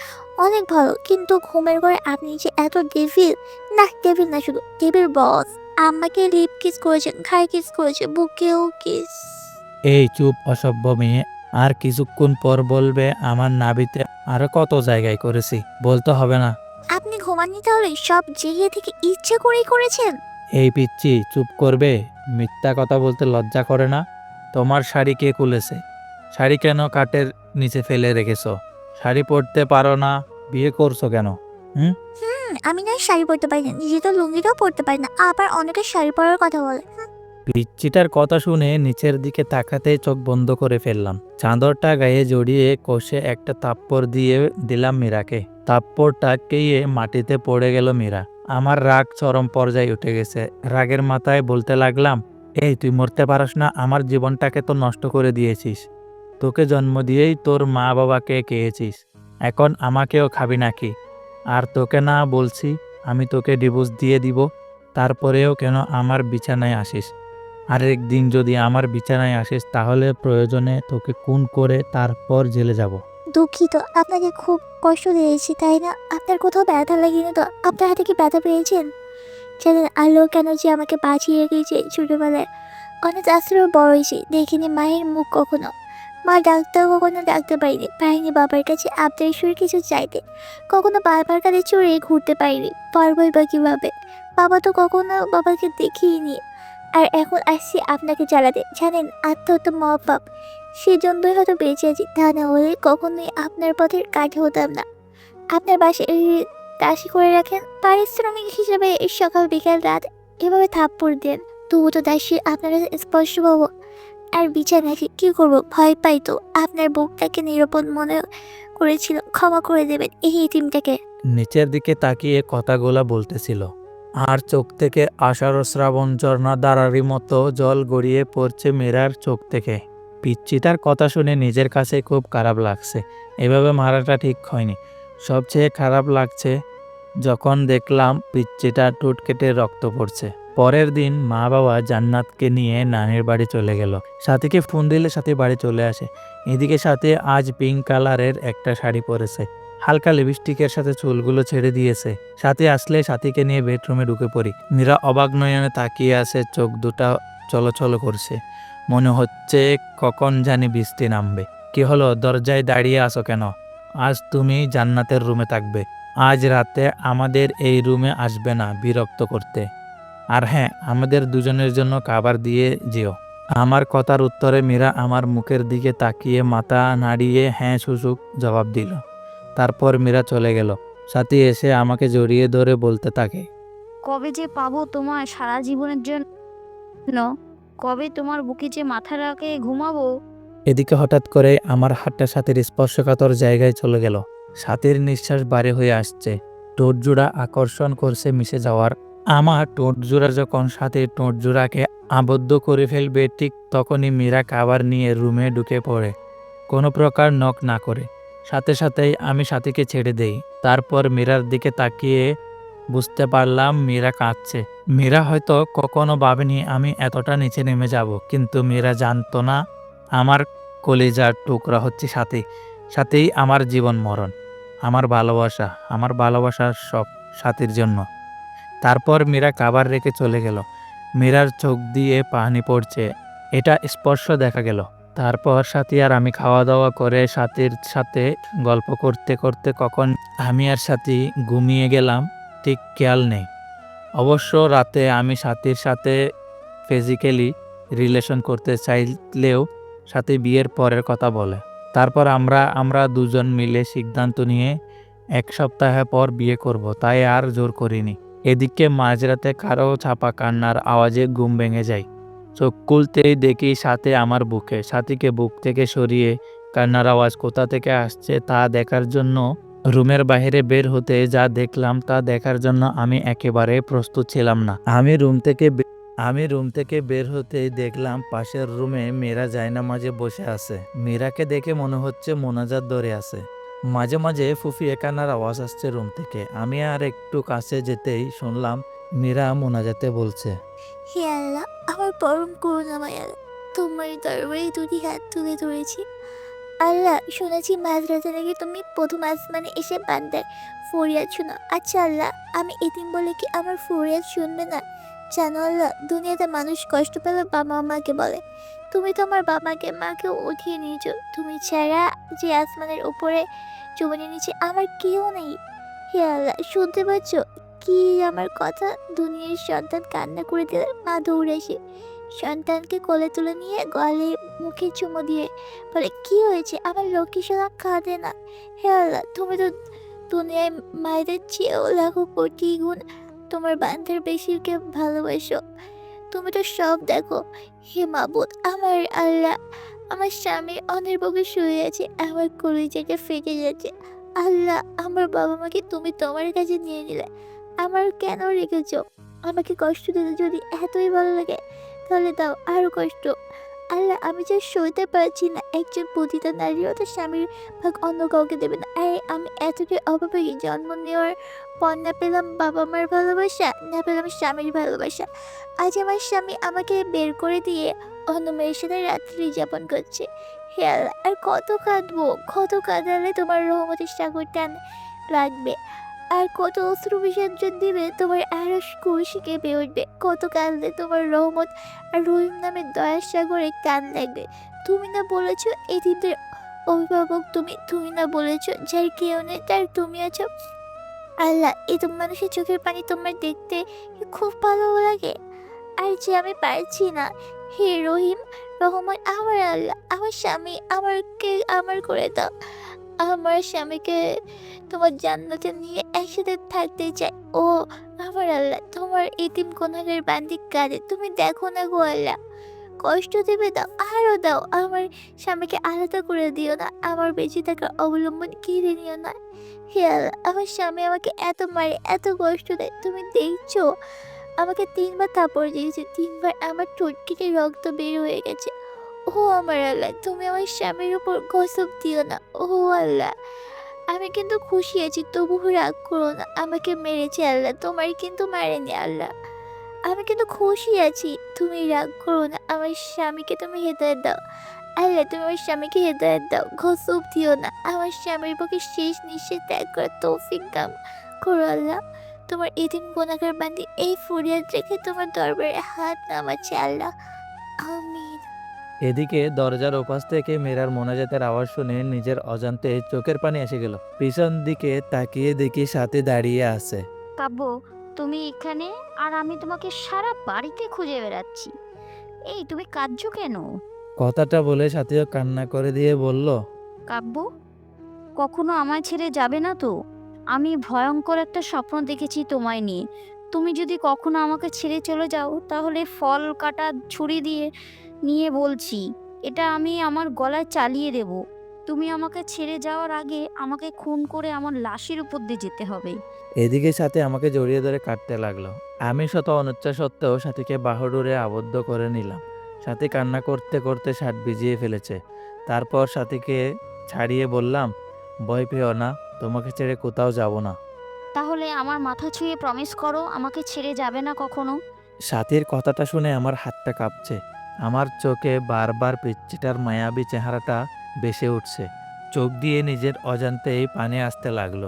অনেক ভালো, কিন্তু ঘুমের ঘরে আপনি যে এত ডেভিল, না ডেভিল না, শুধু ডেভিল বস। আমাকে লিপ কিস করেছেন, ঘাড় কিস করেছেন, বুকেও কিস। এই চুপ অসভ্য মেয়ে, আর কিছুক্ষণ পর বলবে আমার নাভিতে আরো কত জায়গায় করেছি, বলতে হবে না। আপনি ঘুমাননি তাহলে? সব জেগে থেকে ইচ্ছে করেই করেছেন? এই পিচ্ছি, চুপ করবে? মিথ্যা কথা বলতে লজ্জা করে না? তোমার শাড়ি কে খুলেছে? শাড়ি কেন কাটের নিচে ফেলে রেখেছো? শাড়ি পরতে পারো না, বিয়ে করছো কেন? আমি না শাড়ি পরতে পারি না, নিজে তো লুঙ্গিটাও পরতে পারি না, আবার অনেকে শাড়ি পরার কথা বলে। পিচ্চিটার কথা শুনে নিচের দিকে তাকাতেই চোখ বন্ধ করে ফেললাম। চাদরটা গায়ে জড়িয়ে কষে একটা থাপ্পড় দিয়ে দিলাম মীরাকে। থাপ্পড়টা কেয়ে মাটিতে পড়ে গেল মীরা। আমার রাগ চরম পর্যায়ে উঠে গেছে। রাগের মাথায় বলতে লাগলাম, এই তুই মরতে পারস না? আমার জীবনটাকে তো নষ্ট করে দিয়েছিস। তোকে জন্ম দিয়েই তোর মা বাবাকে খেয়েছিস, এখন আমাকেও খাবি নাকি? আর তোকে না বলছি আমি তোকে ডিভোর্স দিয়ে দিব, তারপরেও কেন আমার বিছানায় আসিস? আরেকদিন যদি আমার বিছানায় আসিস তাহলে প্রয়োজনে তোকে খুন করে তারপর জেলে যাব। দুঃখিত, আপনাকে খুব কষ্ট দিয়েছি তাই না? আপনার কোথাও ব্যথা লাগেনি তো? আপনার হাতে কি ব্যথা পেয়েছেন? জানেন আলো কেন যে আমাকে বাঁচিয়ে রেখেছে ছোটবেলায়? অনেক আশ্রয় বড় হয়েছে, দেখিনি মায়ের মুখ কখনো। মা ডাক্তার কখনো ডাকতে পারিনি বাবার কাছে আবদার সুরে কিছু চাইতে। কখনো বাবার কাছে চড়ে ঘুরতে পারিনি, পারবই বা কিভাবে? বাবা তো কখনো বাবাকে দেখিনি। আর এখন আসছি আপনাকে জ্বালাতে। জানেন আত্মহত্যা মহাপাপ, সেজন্যই হয়তো বেঁচে আছি, তা না হলে কখনোই আপনার পথের কাঠে হতাম না। আপনার বাসায় দাসী করে রাখেন, পারিশ্রমিক হিসেবে সকাল বিকাল রাত এভাবে থাপ্পড় দেন, তবু তো দাসী আপনারা স্পর্শ পাবো। আর বিছানায় কি করবো, ভয় পাই তো। আপনার বুকটাকে নিরাপদ মনে করেছিল, ক্ষমা করে দেবেন এই এতিমটাকে। নিচের দিকে তাকিয়ে কথাগুলা বলতেছিল, আর চোখ থেকে আষাঢ় শ্রাবণ ঝর্ণা ধারারি মতো জল গড়িয়ে পড়ছে মীরার চোখ থেকে। পিচ্চিটার কথা শুনে নিজের কাছে খুব খারাপ লাগছে। এভাবে মারাটা ঠিক হয়নি। সবচেয়ে খারাপ লাগছে যখন দেখলাম পিচ্চিটা টুট কেটে রক্ত পড়ছে। পরের দিন মা বাবা জান্নাতকে নিয়ে নানির বাড়ি চলে গেল। সাথীকে ফোন দিলে সাথী বাড়ি চলে আসে। এদিকে সাথে আজ পিঙ্ক কালারের একটা শাড়ি পরেছে, হালকা লিপস্টিকের সাথে চুলগুলো ছেড়ে দিয়েছে। সাথী আসলে সাথীকে নিয়ে বেডরুমে ঢুকে পড়ি। মীরা অবাক নয়নে তাকিয়ে আছে, চোখ দুটা চলচল করছে। মনে হচ্ছে কখন জানি বৃষ্টি নামবে। কি হলো, দরজায় দাঁড়িয়ে আছো কেন? আজ তুমি জান্নাতের রুমে থাকবে। আজ রাতে আমাদের এই রুমে আসবে না বিরক্ত করতে। আর হ্যাঁ, আমাদের দুজনের জন্য খাবার দিয়ে যেও। আমার কথার উত্তরে মীরা আমার মুখের দিকে তাকিয়ে মাথা নাড়িয়ে হ্যাঁ সূচক জবাব দিল। তারপর মীরা চলে গেল। সাথী এসে আমাকে জড়িয়ে ধরে বলতে থাকে, কবে যে পাবো তোমার সারা জীবনের জন্য, কবে তোমার বুকে যে মাথা রাখে ঘুমাবো। এদিকে হঠাৎ করে আমার হাতটা সাথীর স্পর্শকাতর জায়গায় চলে গেল। সাথীর নিঃশ্বাস বাড়ি হয়ে আসছে, ঠোঁট জোড়া আকর্ষণ করছে মিশে যাওয়ার। আমার ঠোঁট জোড়া যখন সাথীর ঠোঁট জোড়াকে আবদ্ধ করে ফেলবে, ঠিক তখনই মীরা খাবার নিয়ে রুমে ঢুকে পড়ে, কোনো প্রকার নক না করে। সাথে সাথেই আমি সাথীকে ছেড়ে দেই। তারপর মীরার দিকে তাকিয়ে বুঝতে পারলাম মীরা কাঁদছে। মীরা হয়তো কখনো ভাবেনি আমি এতটা নিচে নেমে যাব, কিন্তু মীরা জানতো না আমার কলিজার টুকরা হচ্ছে সাথী। সাথেই আমার জীবন মরণ, আমার ভালোবাসার সব সাথীর জন্য। তারপর মীরা খাবার রেখে চলে গেল। মীরার চোখ দিয়ে পানি পড়ছে, এটা স্পর্শ দেখা গেল। তারপর সাথী আর আমি খাওয়া দাওয়া করে সাথীর সাথে গল্প করতে করতে কখন আমি আর সাথী ঘুমিয়ে গেলাম ঠিক খেয়াল নেই। অবশ্য রাতে আমি সাথীর সাথে ফিজিক্যালি রিলেশন করতে চাইলেও সাথে বিয়ের পরের কথা বলে। তারপর আমরা দুজন মিলে সিদ্ধান্ত নিয়ে 1 সপ্তাহ পর বিয়ে করব, তাই আর জোর করিনি। এদিকে মাঝরাতে কারো চাপা কান্নার আওয়াজে ঘুম ভেঙে যায়। চোখ খুলতেই দেখি সাথে আমার বুকে। সাথীকে বুক থেকে সরিয়ে কান্নার আওয়াজ কোথা থেকে আসছে তা দেখার জন্য রুমের বাইরে বের হতে যা দেখলাম তা দেখার জন্য আমি একেবারে প্রস্তুত ছিলাম না। আমি রুম থেকে বের হতেই দেখলাম পাশের রুমে মীরা জায়নামাজে বসে আছে। মীরাকে দেখে মনে হচ্ছে মোনাজাত ধরে আছে। মাঝে মাঝে ফুফিয়ে কান্নার আওয়াজ আসছে রুম থেকে। আমি আর একটু কাছে যেতেই শুনলাম মীরা মোনাজাতে বলছে। হে আল্লাহ, আমার পরম করুণাময় আল্লাহ, তোমার দরবারে দুটি হাত তুলে ধরেছি। আল্লাহ, শুনেছি মাঝরাতে নাকি তুমি প্রথম আসমানে এসে বান্দার ফরিয়াদ শোনো। আচ্ছা আল্লাহ, আমি এতিম বলে কি আমার ফরিয়াদ শুনবে না? জানো আল্লাহ, দুনিয়াতে মানুষ কষ্ট পেলে বাবা মাকে বলে। তুমি তো আমার বাবাকে মাকে উঠিয়ে নিয়েছো। তুমি ছাড়া যে আসমানের উপরে জমিনের নিচে আমার কেউ নেই। হে আল্লাহ, শুনতে পাচ্ছ কি আমার কথা? দুনিয়ার সন্তান কান্না করে দিলে মা দৌড়ে এসে সন্তানকে কোলে তুলে নিয়ে গলে মুখে চুমু দিয়ে বলে, কি হয়েছে আমার লক্ষ্মী সোনা, কাঁদে না। হে আল্লাহ, তুমি তো দুনিয়ায় মায়েদের চেয়েও লাখো কোটি গুণ তোমার বান্ধার বেশিকে ভালোবাসো। তুমি তো সব দেখো। হে মাবুদ, আমার আল্লাহ, আমার স্বামী অনের বুকে শুয়ে আছে, আমার কলিজাটা ফেটে যাচ্ছে। আল্লাহ, আমার বাবা মাকে তুমি তোমার কাছে নিয়ে নিলে, আমার কেন রেখেছো? আমাকে কষ্ট দিতে যদি এতই ভালো লাগে, তাহলে দাও আরো কষ্ট। আল্লাহ, আমি যা সইতে পারছি না, একজন পতিতা নারীও তো স্বামীর ভাগ অন্য কাউকে দেবে না। আরে আমি এতটাই অভাবী, জন্ম নেওয়ার পর না পেলাম বাবা মার ভালোবাসা, না পেলাম স্বামীর ভালোবাসা। আজ আমার স্বামী আমাকে বের করে দিয়ে অন্য মেয়ের সাথে রাত্রি যাপন করছে। হে আল্লাহ, আর কত কাঁদবো? কত কাঁদালে তোমার রহমতের সাগর টান লাগবে? আর কত অশ্রু বিসর্জন দিবে তোমার আরশ কুরসি কেঁপে উঠবে? কত কাঁদলে তোমার রহমত আর রহিম নামের দয়ার সাগরে কান লাগবে? তুমি না বলেছো এতিমদের অভিভাবক তুমি? তুমি না বলেছো যার কেউ নেই তার তুমি আছো? আল্লাহ, এত মানুষের চোখের পানি তোমার দেখতে খুব ভালো লাগে। আর যে আমি পারছি না। হে রহিম রহমান, আমার আল্লাহ, আমার স্বামী আমাকে আমার করে দাও। আমার স্বামীকে তোমার জান্নাতে নিয়ে একসাথে থাকতে চাই। ও আমার আল্লাহ, তোমার এতিম গুনাহের বান্দি কাঁদে, তুমি দেখো না গো আল্লাহ। কষ্ট দেবে দাও, আরো দাও। আমার স্বামীকে আলাদা করে দিও না, আমার বেঁচে থাকার অবলম্বন কেড়ে নিও না। হে আল্লাহ, আমার স্বামী আমাকে এত মারে, এত কষ্ট দেয়, তুমি দেখছো? আমাকে 3বার থাপড় দিয়েছে, 3বার আমার ঠোঁট কেটে রক্ত বের হয়ে গেছে। ও আমার আল্লাহ, তুমি আমার স্বামীর উপর গজব দিও না। ও আল্লাহ, আমি কিন্তু খুশি আছি, তবু রাগ করো না। আমাকে মেরেছে আল্লাহ, তোমার কিন্তু মারেনি আল্লাহ। আমি কিন্তু খুশি আছি, তুমি রাগ করো না। আমার স্বামীকে তুমি হেদায়েত দাও আল্লাহ, তুমি আমার স্বামীকে হেদায়েত দাও, গজব দিও না। আমার স্বামীর পক্ষে শেষ নিঃশ্বাস ত্যাগ করার তৌফিক দাও করো আল্লাহ। তোমার এদিন গুনাহগার বান্দি এই ফরিয়াদ রেখে তোমার দরবারে হাত নামাচ্ছে আল্লাহ। আমিন। এদিকে দরজার ওপাশ থেকে মীরার মোনাজাতের আওয়াজ শুনে নিজের অজান্তে চোখের পানি এসে গেল। পিছন দিকে তাকিয়ে দেখি সাথে দাঁড়িয়ে আছে। কাব্য, তুমি এখানে আর আমি তোমাকে সারা বাড়িতে খুঁজে বেড়াচ্ছি। এই তুমি কাঁদছো কেন? কথাটা বলে সাথীও কান্না করে দিয়ে বলল, কাব্য, কখনো আমায় ছেড়ে যাবে না তো? আমি ভয়ঙ্কর একটা স্বপ্ন দেখেছি তোমায় নিয়ে। তুমি যদি কখনো আমাকে ছেড়ে চলে যাও, তাহলে ফল কাটা ছুরি দিয়ে নিয়ে বলছি, এটা আমি আমার গলায় চালিয়ে দেব। তুমি আমাকে ছেড়ে যাওয়ার আগে আমাকে খুন করে আমার লাশের উপর দিয়ে যেতে হবে। এদিকে সাথে আমাকে জড়িয়ে ধরে কাঁদতে লাগলো। আমি শত অনিচ্ছা সত্ত্বেও সাথীকে বাহুডোরে আবদ্ধ করে নিলাম। সাথী কান্না করতে করতে শার্ট ভিজিয়ে ফেলেছে। তারপর সাথীকে ছাড়িয়ে বললাম, ভয় পেও না, তোমাকে ছেড়ে কোথাও যাব না। তাহলে আমার মাথা ছুঁয়ে প্রমিস করো আমাকে ছেড়ে যাবে না কখনো। সাথীর কথাটা শুনে আমার হাতটা কাঁপছে। আমার চোখে বারবার পিচ্চিটার মায়াবী চেহারাটা ভেসে উঠছে। চোখ দিয়ে নিজের অজান্তেই পানি আসতে লাগলো।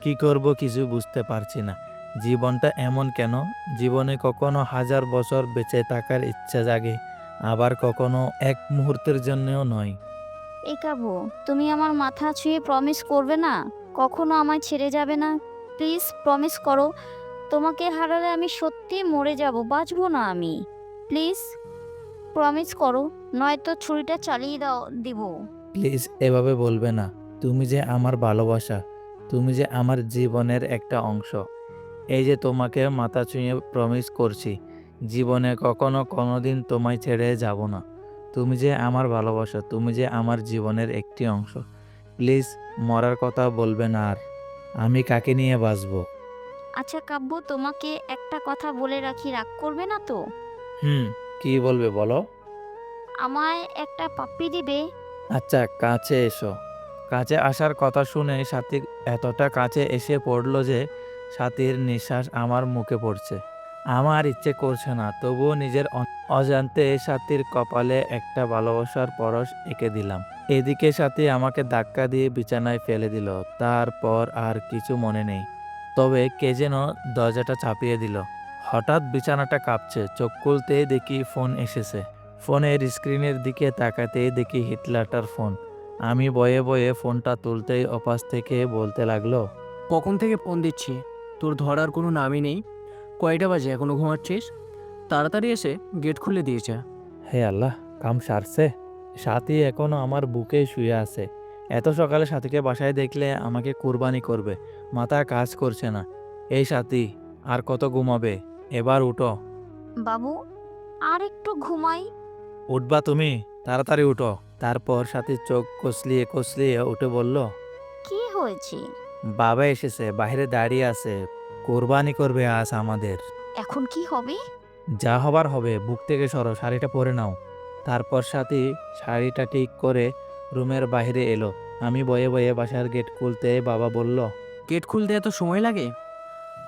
কি করব কিছু বুঝতে পারছি না। জীবনটা এমন কেন? জীবনে কখনো 1000 বছর বেঁচে থাকার ইচ্ছা জাগে, আবার কখনো এক মুহূর্তের জন্যও নয়। এই কাব্য, তুমি আমার মাথা ছুঁয়ে প্রমিস করবে না কখনো আমায় ছেড়ে যাবে না? প্লিজ প্রমিস করো। তোমাকে হারালে আমি সত্যি মরে যাব, বাঁচবো না আমি। প্লিজ প্রমিস করো, নয়তো ছুরিটা চালিয়ে দিব। প্লিজ এভাবে বলবে না। তুমি যে আমার ভালোবাসা, তুমি যে আমার জীবনের একটা অংশ। এই যে তোমাকে মাথা ছুঁয়ে প্রমিস করছি, জীবনে কখনো কোনোদিন তোমায় ছেড়ে যাব না। তুমি যে আমার ভালোবাসা, তুমি যে আমার জীবনের একটি অংশ। প্লিজ মরার কথা বলবে না আর। আমি কাকে নিয়ে বাঁচবো? আচ্ছা কাব্য, তোমাকে একটা কথা বলে রাখি, রাগ করবে না তো? কি বলবে বলো? আমায় একটা পাপ্পি দিবে? আচ্ছা কাছে এসো। কাছে আসার কথা শুনে সাথী এতটা কাছে এসে পড়ল যে সাথীর নিঃশ্বাস আমার মুখে পড়ছে। আমার ইচ্ছে করছে না, তবুও নিজের অজান্তে সাথীর কপালে একটা ভালোবাসার পরশ এঁকে দিলাম। এদিকে সাথী আমাকে ধাক্কা দিয়ে বিছানায় ফেলে দিল। তারপর আর কিছু মনে নেই, তবে কে যেন দরজাটা চাপিয়ে দিল। হঠাৎ বিছানাটা কাঁপছে, চোখ খুলতেই দেখি ফোন এসেছে। ফোনের স্ক্রিনের দিকে তাকাতেই দেখি হিটলারটার ফোন। আমি বয়ে বয়ে ফোনটা তুলতেই ওপাশ থেকে বলতে লাগলো, কখন থেকে ফোন দিচ্ছি, তোর ধরার কোনো নামই নেই। কয়টা বাজে, এখনো ঘুমাচ্ছিস? তাড়াতাড়ি এসে গেট খুলে দিয়েছে। হে আল্লাহ, কাম সারছে। সাথী এখনো আমার বুকে শুয়ে আছে। এত সকালে সাথীকে বাসায় দেখলে আমাকে কুরবানি করবে, মাথা কাজ করছে না। এই সাথী, আর কত ঘুমাবে? এবার উঠো। বাবু, আর একটু ঘুমাই। উঠবা তুমি? তাড়াতাড়ি উঠো। তারপর সাথীর চোখ কসলিয়ে কসলিয়ে উঠে বলল, কি হয়েছে? বাবা এসেছে, বাইরে দাঁড়িয়ে আছে, কোরবানি করবে আজ আমাদের। এখন কি হবে? যা হবার হবে, বুক থেকে সরো, শাড়িটা পরে নাও। তারপর সাথী শাড়িটা ঠিক করে রুমের বাইরে এলো। আমি বয়ে বয়ে বাসার গেট খুলতে বাবা বলল, গেট খুলতে এত সময় লাগে?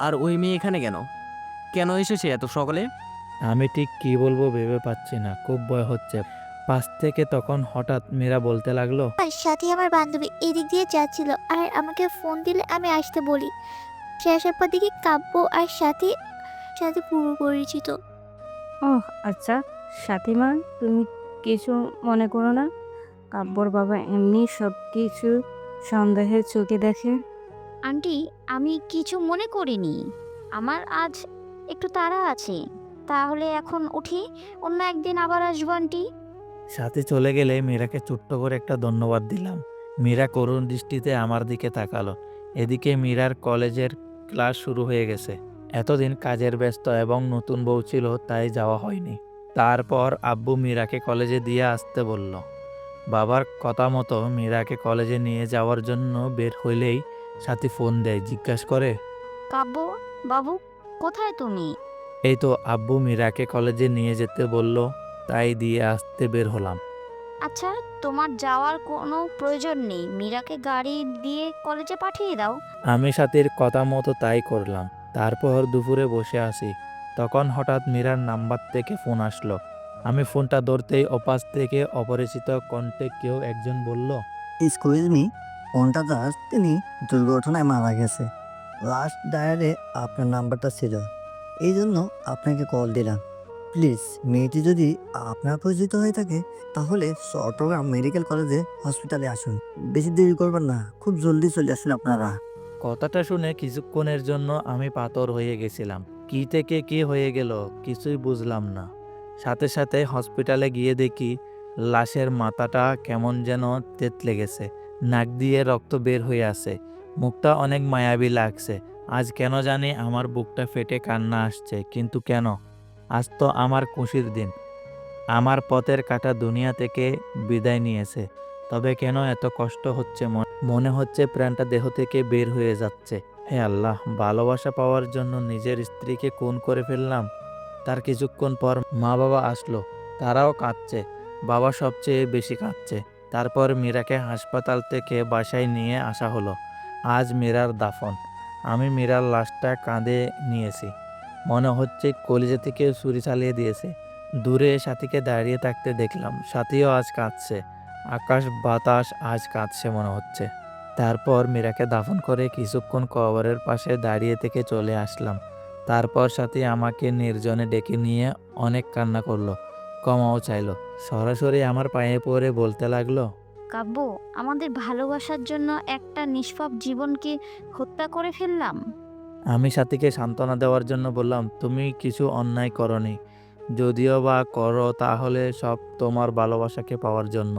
আর ওই মেয়ে এখানে কেন? কেন এসেছে এত সকালে? আমি ঠিক কি বলবো ভেবে পাচ্ছি না, খুব ভয় হচ্ছে। পাশ থেকে তখন হঠাৎ মীরা বলতে লাগলো, আর সাথে আমার বান্ধবী এদিক দিয়ে যাচ্ছিল আর আমাকে ফোন দিলে আমি আসতে বলি। সে আসার পর দেখি কাব্য আর সাথে সাথে পুরো পরিচিত। ওহ আচ্ছা, সাথীমা তুমি কিছু মনে করো না। কাব্যর বাবা এমনি সব কিছু সন্দেহের চোখে দেখে। আন্টি, আমি কিছু মনে করিনি। আমার আজ একটু তাড়া আছে। তাহলে এখন উঠি, অন্য একদিন আবার আসবো আন্টি। সাথে চলে গেলে মীরাকে ছোট্ট করে একটা ধন্যবাদ দিলাম। মীরা করুণ দৃষ্টিতে আমার দিকে তাকালো। এদিকে মীরার কলেজের ক্লাস শুরু হয়ে গেছে। এতদিন কাজের ব্যস্ত এবং নতুন বউ ছিল, তাই যাওয়া হয়নি। তারপর আব্বু মীরাকে কলেজে দিয়ে আসতে বলল। বাবার কথা মতো মীরাকে কলেজে নিয়ে যাওয়ার জন্য বের হইলেই সাথী ফোন দেয়, জিজ্ঞাসা করে, কাব্য, বাবু, কোথায় তুমি? এই তো আব্বু মীরাকে কলেজে নিয়ে যেতে বলল, তাই দিয়ে আসতে বের হলাম। আচ্ছা, তোমার যাওয়ার কোনো প্রয়োজন নেই। মীরাকে গাড়ি দিয়ে কলেজে পাঠিয়ে দাও। আমি সাথীর কথা মতো তাই করলাম। তারপর দুপুরে বসে আছি, তখন হঠাৎ মীরার নাম্বার থেকে ফোন আসলো। আমি ফোনটা ধরতেই ওপাশ থেকে অপরিচিত কণ্ঠে কেউ একজন বলল, এক্সকিউজ মি, ফোনটা জাস্ট তিনি দুর্ঘটনায় মারা গেছে। লাস্ট ডায়ালে আপনার নাম্বারটা ছিল, এই জন্য আপনাকে কল দিলাম। প্লিজ, মেয়েটি যদি আপনার পরিচিত হয়ে থাকে তাহলে চট্টগ্রাম মেডিকেল কলেজে হসপিটালে আসুন। বেশি দেরি করবেন না, খুব জলদি চলে আসুন আপনারা। কথাটা শুনে কিছুক্ষণের জন্য আমি পাথর হয়ে গেছিলাম। কি থেকে কি হয়ে গেল কিছুই বুঝলাম না। সাথে সাথে হসপিটালে গিয়ে দেখি লাশের মাথাটা কেমন যেন তেতলে গেছে, নাক দিয়ে রক্ত বের হয়ে আসে, মুখটা অনেক মায়াবী লাগছে। আজ কেন জানি আমার বুকটা ফেটে কান্না আসছে। কিন্তু কেন? আজ তো আমার খুশির দিন। আমার পথের কাঁটা দুনিয়া থেকে বিদায় নিয়েছে, তবে কেন এত কষ্ট হচ্ছে? মনে হচ্ছে প্রাণটা দেহ থেকে বের হয়ে যাচ্ছে। হে আল্লাহ, ভালোবাসা পাওয়ার জন্য নিজের স্ত্রীকে খুন করে ফেললাম। তার কিছুক্ষণ পর মা বাবা আসলো, তারাও কাঁদছে। বাবা সবচেয়ে বেশি কাঁদছে। তারপর মীরাকে হাসপাতাল থেকে বাসায় নিয়ে আসা হলো। আজ মীরার দাফন। আমি মীরার লাশটা কাঁধে নিয়েছি, মনে হচ্ছে কলিজা থেকে ছুরি চালিয়ে দিয়েছে। দূরে সাথীকে দাঁড়িয়ে থাকতে দেখলাম, সাথীও আজ কাঁদছে। আকাশ বাতাস আজ কাঁদছে মনে হচ্ছে। তারপর মীরাকে দাফন করে কিছুক্ষণ কবরের পাশে দাঁড়িয়ে থেকে চলে আসলাম। তারপর সাথী আমাকে নির্জনে ডেকে নিয়ে অনেক কান্না করলো, ক্ষমাও চাইলো। সরাসরি আমার পায়ে পড়ে বলতে লাগলো, কাব্য, আমাদের ভালোবাসার জন্য একটা নিষ্পাপ জীবনকে হত্যা করে ফেললাম। আমি সাথীকে সান্ত্বনা দেওয়ার জন্য বললাম, তুমি কিছু অন্যায় করনি, যদিও বা করো তাহলে সব তোমার ভালোবাসাকে পাওয়ার জন্য।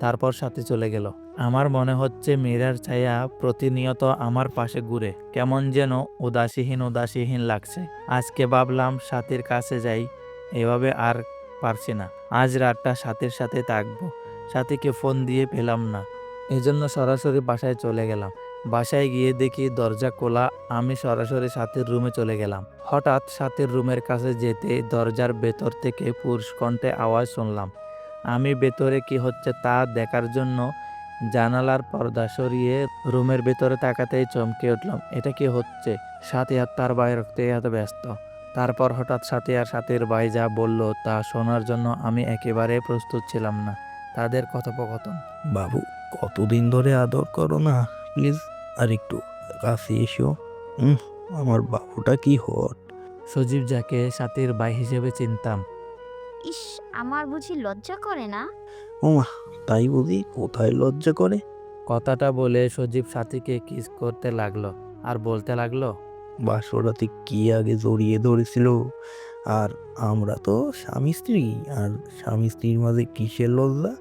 তারপর সাথী চলে গেল। আমার মনে হচ্ছে মীরার ছায়া প্রতিনিয়ত আমার পাশে ঘুরে, কেমন যেন উদাসীহীন উদাসীহীন লাগছে। আজকে ভাবলাম সাথীর কাছে যাই, এভাবে আর পারছি না। আজ রাতটা সাথীর সাথে থাকবো। সাথীকে ফোন দিয়ে পেলাম না, এজন্য সরাসরি বাসায় চলে গেলাম। বাসায় গিয়ে দেখি দরজা খোলা। আমি সরাসরি সাথীর রুমে চলে গেলাম। হঠাৎ সাথীর রুমের কাছে যেতে দরজার ভেতর থেকে পুরুষ কণ্ঠে আওয়াজ শুনলাম। আমি ভেতরে কি হচ্ছে তা দেখার জন্য জানালার পর্দা সরিয়ে রুমের ভেতরে তাকাতেই চমকে উঠলাম। এটা কি হচ্ছে? সাথী আর তার বাইরে এত ব্যস্ত। তারপর হঠাৎ সাথী আর সাথীর ভাই যা বলল তা শোনার জন্য আমি একেবারে প্রস্তুত ছিলাম না। তাদের কথোপকথন, বাবু কতদিন ধরে আদর করো না, প্লিজ আর একটু কাছে এসো। আমার বাবুটা কি হট। সজীব যাকে সাথীর ভাই হিসেবে চিনতাম, ইস, আমার বুঝি লজ্জা করে না? ওমা তাই বুঝি, কোথায় লজ্জা করে। কথাটা বলে সজীব সাথীকে কিস করতে লাগলো আর বলতে লাগলো, বাসরাতে কি আগে জড়িয়ে ধরেছিল, আর আমরা তো স্বামী স্ত্রী, আর স্বামী স্ত্রীর মাঝে কিসের লজ্জা,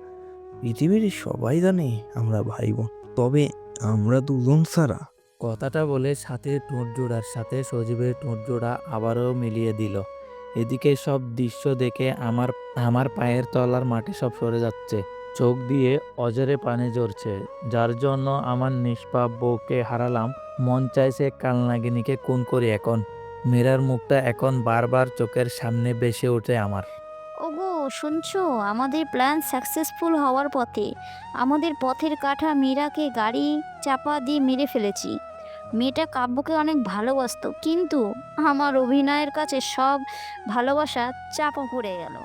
পৃথিবীর সবাই জানে আমরা ভাই বোন, তবে আমরা দুজন ছাড়া। কথাটা বলে সাথীর ঠোঁট জোড়ার সাথে সজীবের ঠোঁট জোড়া আবারও মিলিয়ে দিল। এদিকে সব দৃশ্য দেখে আমার পায়ের তলার মাটি সব সরে যাচ্ছে, চোখ দিয়ে অজরে পানি ঝরছে। যার জন্য আমার নিষ্পাপ বউকে হারালাম, মন চাইছে কালনাগিনীকে খুন করি এখন। মীরার মুখটা এখন বারবার চোখের সামনে ভেসে ওঠে আমার। ওগো, শুনছো? আমাদের প্ল্যান সাকসেসফুল হওয়ার পথে। আমাদের পথের কাঁটা মীরাকে গাড়ি চাপা দিয়ে মেরে ফেলেছি। মেয়েটা কাব্যকে অনেক ভালোবাসতো, কিন্তু আমার অভিনয়ের কাছে সব ভালোবাসা চাপা পড়ে গেল।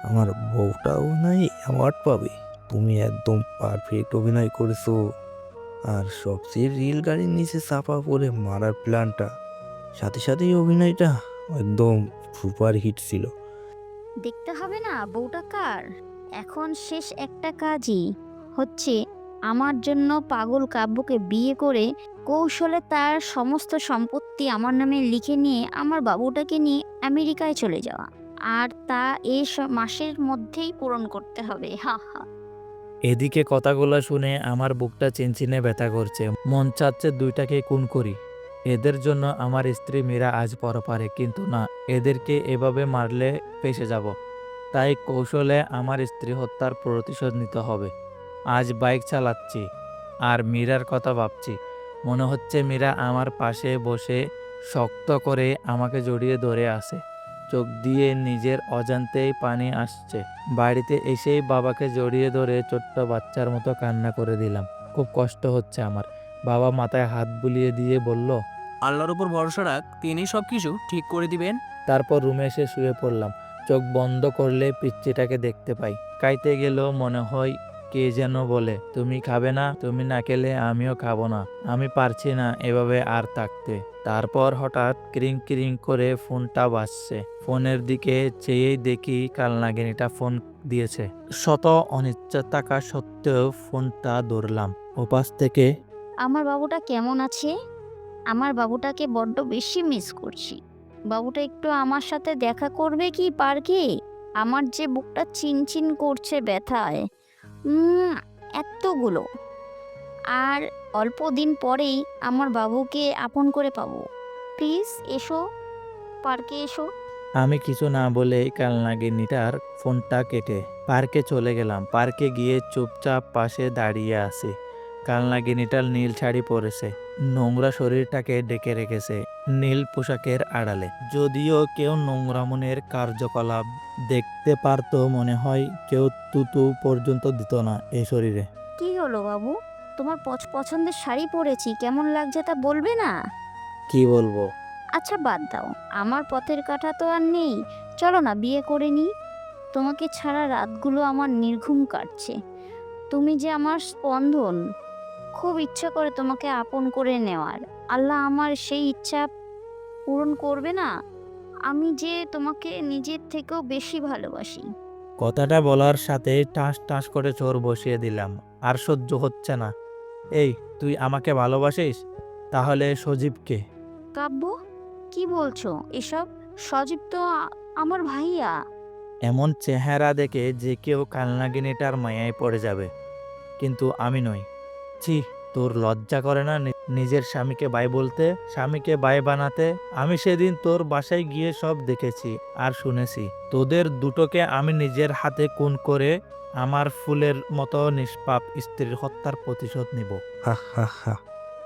আমার বউটাও নাই অ্যাওয়ার্ড পাবে, তুমি একদম পারফেক্ট অভিনয় করেছো। আর সবচেয়ে রিল গাড়ির নিচে চাপা পড়ে মারার প্ল্যানটা, সাথে সাথেই অভিনয়টা একদম সুপার হিট ছিল। দেখতে হবে না বউটা কার? এখন শেষ একটা কাজই হচ্ছে আমার জন্য পাগল কাব্যকে বিয়ে করে কৌশলে তার সমস্ত সম্পত্তি আমার নামে লিখে নিয়ে আমার বাবুটাকে নিয়ে আমেরিকায় চলে যাওয়া। আর তা এই মাসের মধ্যেই পূরণ করতে হবে। হা হা। এদিকে কথাগুলো শুনে আমার বুকটা চিনচিনে ব্যথা করছে, মন চাচ্ছে দুইটাকে খুন করি। এদের জন্য আমার স্ত্রী মীরা আজ পরপারে, কিন্তু না, এদেরকে এভাবে মারলে ফেঁসে যাব। তাই কৌশলে আমার স্ত্রী হত্যার প্রতিশোধ নিতে হবে। আজ বাইক চালাচ্ছি আর মীরার কথা ভাবছি। মনে হচ্ছে মীরা আমার পাশে বসে শক্ত করে আমাকে জড়িয়ে ধরে আছে। চোখ দিয়ে নিজের অজান্তেই পানি আসছে। বাড়িতে এসেই বাবাকে জড়িয়ে ধরে ছোট্ট বাচ্চার মতো কান্না করে দিলাম। খুব কষ্ট হচ্ছে আমার। বাবা মাথায় হাত বুলিয়ে দিয়ে বলল, আল্লাহর উপর ভরসা রাখ, তিনি সব কিছু ঠিক করে দিবেন। তারপর রুমে এসে শুয়ে পড়লাম। চোখ বন্ধ করলে পিচ্চিটাকে দেখতে পাই। খাইতে গেলেও মনে হয় কে যেন বলে, তুমি খাবে না, তুমি না খেলে আমিও খাবো না। আমি পারছি না এভাবে আর থাকতে। তারপর হঠাৎ ক্রিং ক্রিং করে ফোনটা বাজছে। ফোনের দিকে চেয়েই দেখি কালনাগিনীটা ফোন দিয়েছে। শত অনিচ্ছা থাকা সত্ত্বেও ফোনটা ধরলাম। ওপাশ থেকে, আমার বাবুটা কেমন আছে? আমার বাবুটাকে বড্ড বেশি মিস করছি। বাবুটা একটু আমার সাথে দেখা করবে কি পার্কে? আমার যে বুকটা চিনচিন করছে ব্যথায়। এতগুলো। আর অল্প দিন পরেই আমার বাবুকে আপন করে পাবো। প্লিজ এসো, পার্কে এসো। আমি কিছু না বলে কালনাগিনীটার ফোনটা কেটে পার্কে চলে গেলাম। পার্কে গিয়ে চুপচাপ পাশে দাঁড়িয়ে আছি। কালনাগিনীটার নীল শাড়ি পরেছে, নোংরা শরীরটাকে ডেকে রেখেছে নীল পোশাকের আড়ালে। যদিও কেউ নোংরা মনের কার্যকলাপ দেখতে পারতো, মনে হয় কেউ তুতু পর্যন্ত দিত না এই শরীরে। কি হলো বাবু? তোমার পছন্দের শাড়ি পরেছি, কেমন লাগছে তা বলবে না? কি বলবো? আচ্ছা বাদ দাও, আমার পথের কাঁটা তো আর নেই। চলো না বিয়ে করে নিই। তোমাকে ছাড়া রাতগুলো আমার নির্ঘুম কাটছে। তুমি যে আমার স্পন্দন। খুব ইচ্ছা করে তোমাকে আপন করে নেওয়ার। আল্লাহ আমার সেই ইচ্ছা পূরণ করবে না? আমি যে তোমাকে নিজের থেকেও বেশি ভালোবাসি। কথাটা বলার সাথে টাস টাস করে চোর বসিয়ে দিলাম। আর সহ্য হচ্ছে না। এই, তুই আমাকে ভালোবাসিস? তাহলে সজীবকে? কাব্য, কি বলছো এসব? সজীব তো আমার ভাইয়া। এমন চেহারা দেখে যে কেউ কালনাগিনীটার মায়ায় পড়ে যাবে, কিন্তু আমি নই। ছি, তোর লজ্জা করে না নিজের স্বামীকে ভাই বলতে, স্বামীকে ভাই বানাতে? আমি সেদিন তোর বাসায় গিয়ে সব দেখেছি আর শুনেছি। তোদের দুটোকে আমি নিজের হাতে খুন করে আমার ফুলের মতো নিষ্পাপ স্ত্রীর হত্যার প্রতিশোধ নিব। হা হা হা।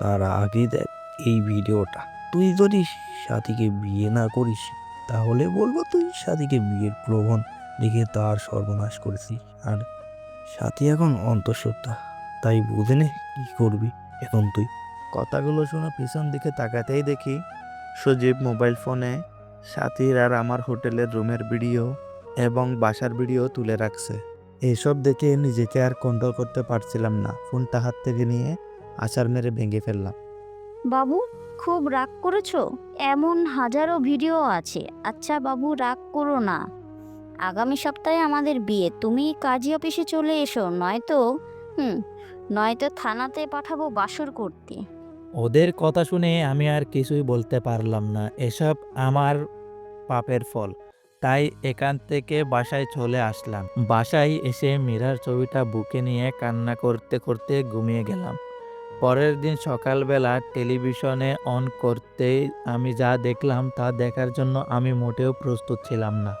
তার আগে দেখ এই ভিডিওটা। তুই যদি সাথীকে বিয়ে না করিস, তাহলে বলবো তুই সাথীকে বিয়ের প্রলোভন দেখে তার সর্বনাশ করেছিস। আর সাথী এখন অন্তঃসত্ত্বা, তাই বুঝে নে কি করবি এখন তুই। কথাগুলো শুনে পিছন দিকে তাকাতেই দেখি সজীব মোবাইল ফোনে সাথীর আর আমার হোটেলের রুমের ভিডিও এবং বাসার ভিডিও তুলে রাখছে। এইসব দেখে নিজেকে আর কন্ট্রোল করতে পারছিলাম না। ফোনটা হাত থেকে নিয়ে আছাড় মেরে ভেঙে ফেললাম। বাবু, খুব রাগ করেছো? এমন হাজারো ভিডিও আছে। আচ্ছা বাবু, রাগ করো না। আগামী সপ্তাহে আমাদের বিয়ে, তুমি কাজী অফিসে চলে এসো, নয়তো থানাতে পাঠাবো বাসর করতে। ওদের কথা শুনে আমি আর কিছুই বলতে পারলাম না। এসব আমার পাপের ফল। তাই এখান থেকে বাসায় চলে আসলাম। বাসায় এসে মীরার ছবিটা বুকে নিয়ে কান্না করতে করতে ঘুমিয়ে গেলাম। পরের দিন সকালবেলা টেলিভিশনে অন করতেই আমি যা দেখলাম তা দেখার জন্য আমি মোটেও প্রস্তুত ছিলাম না।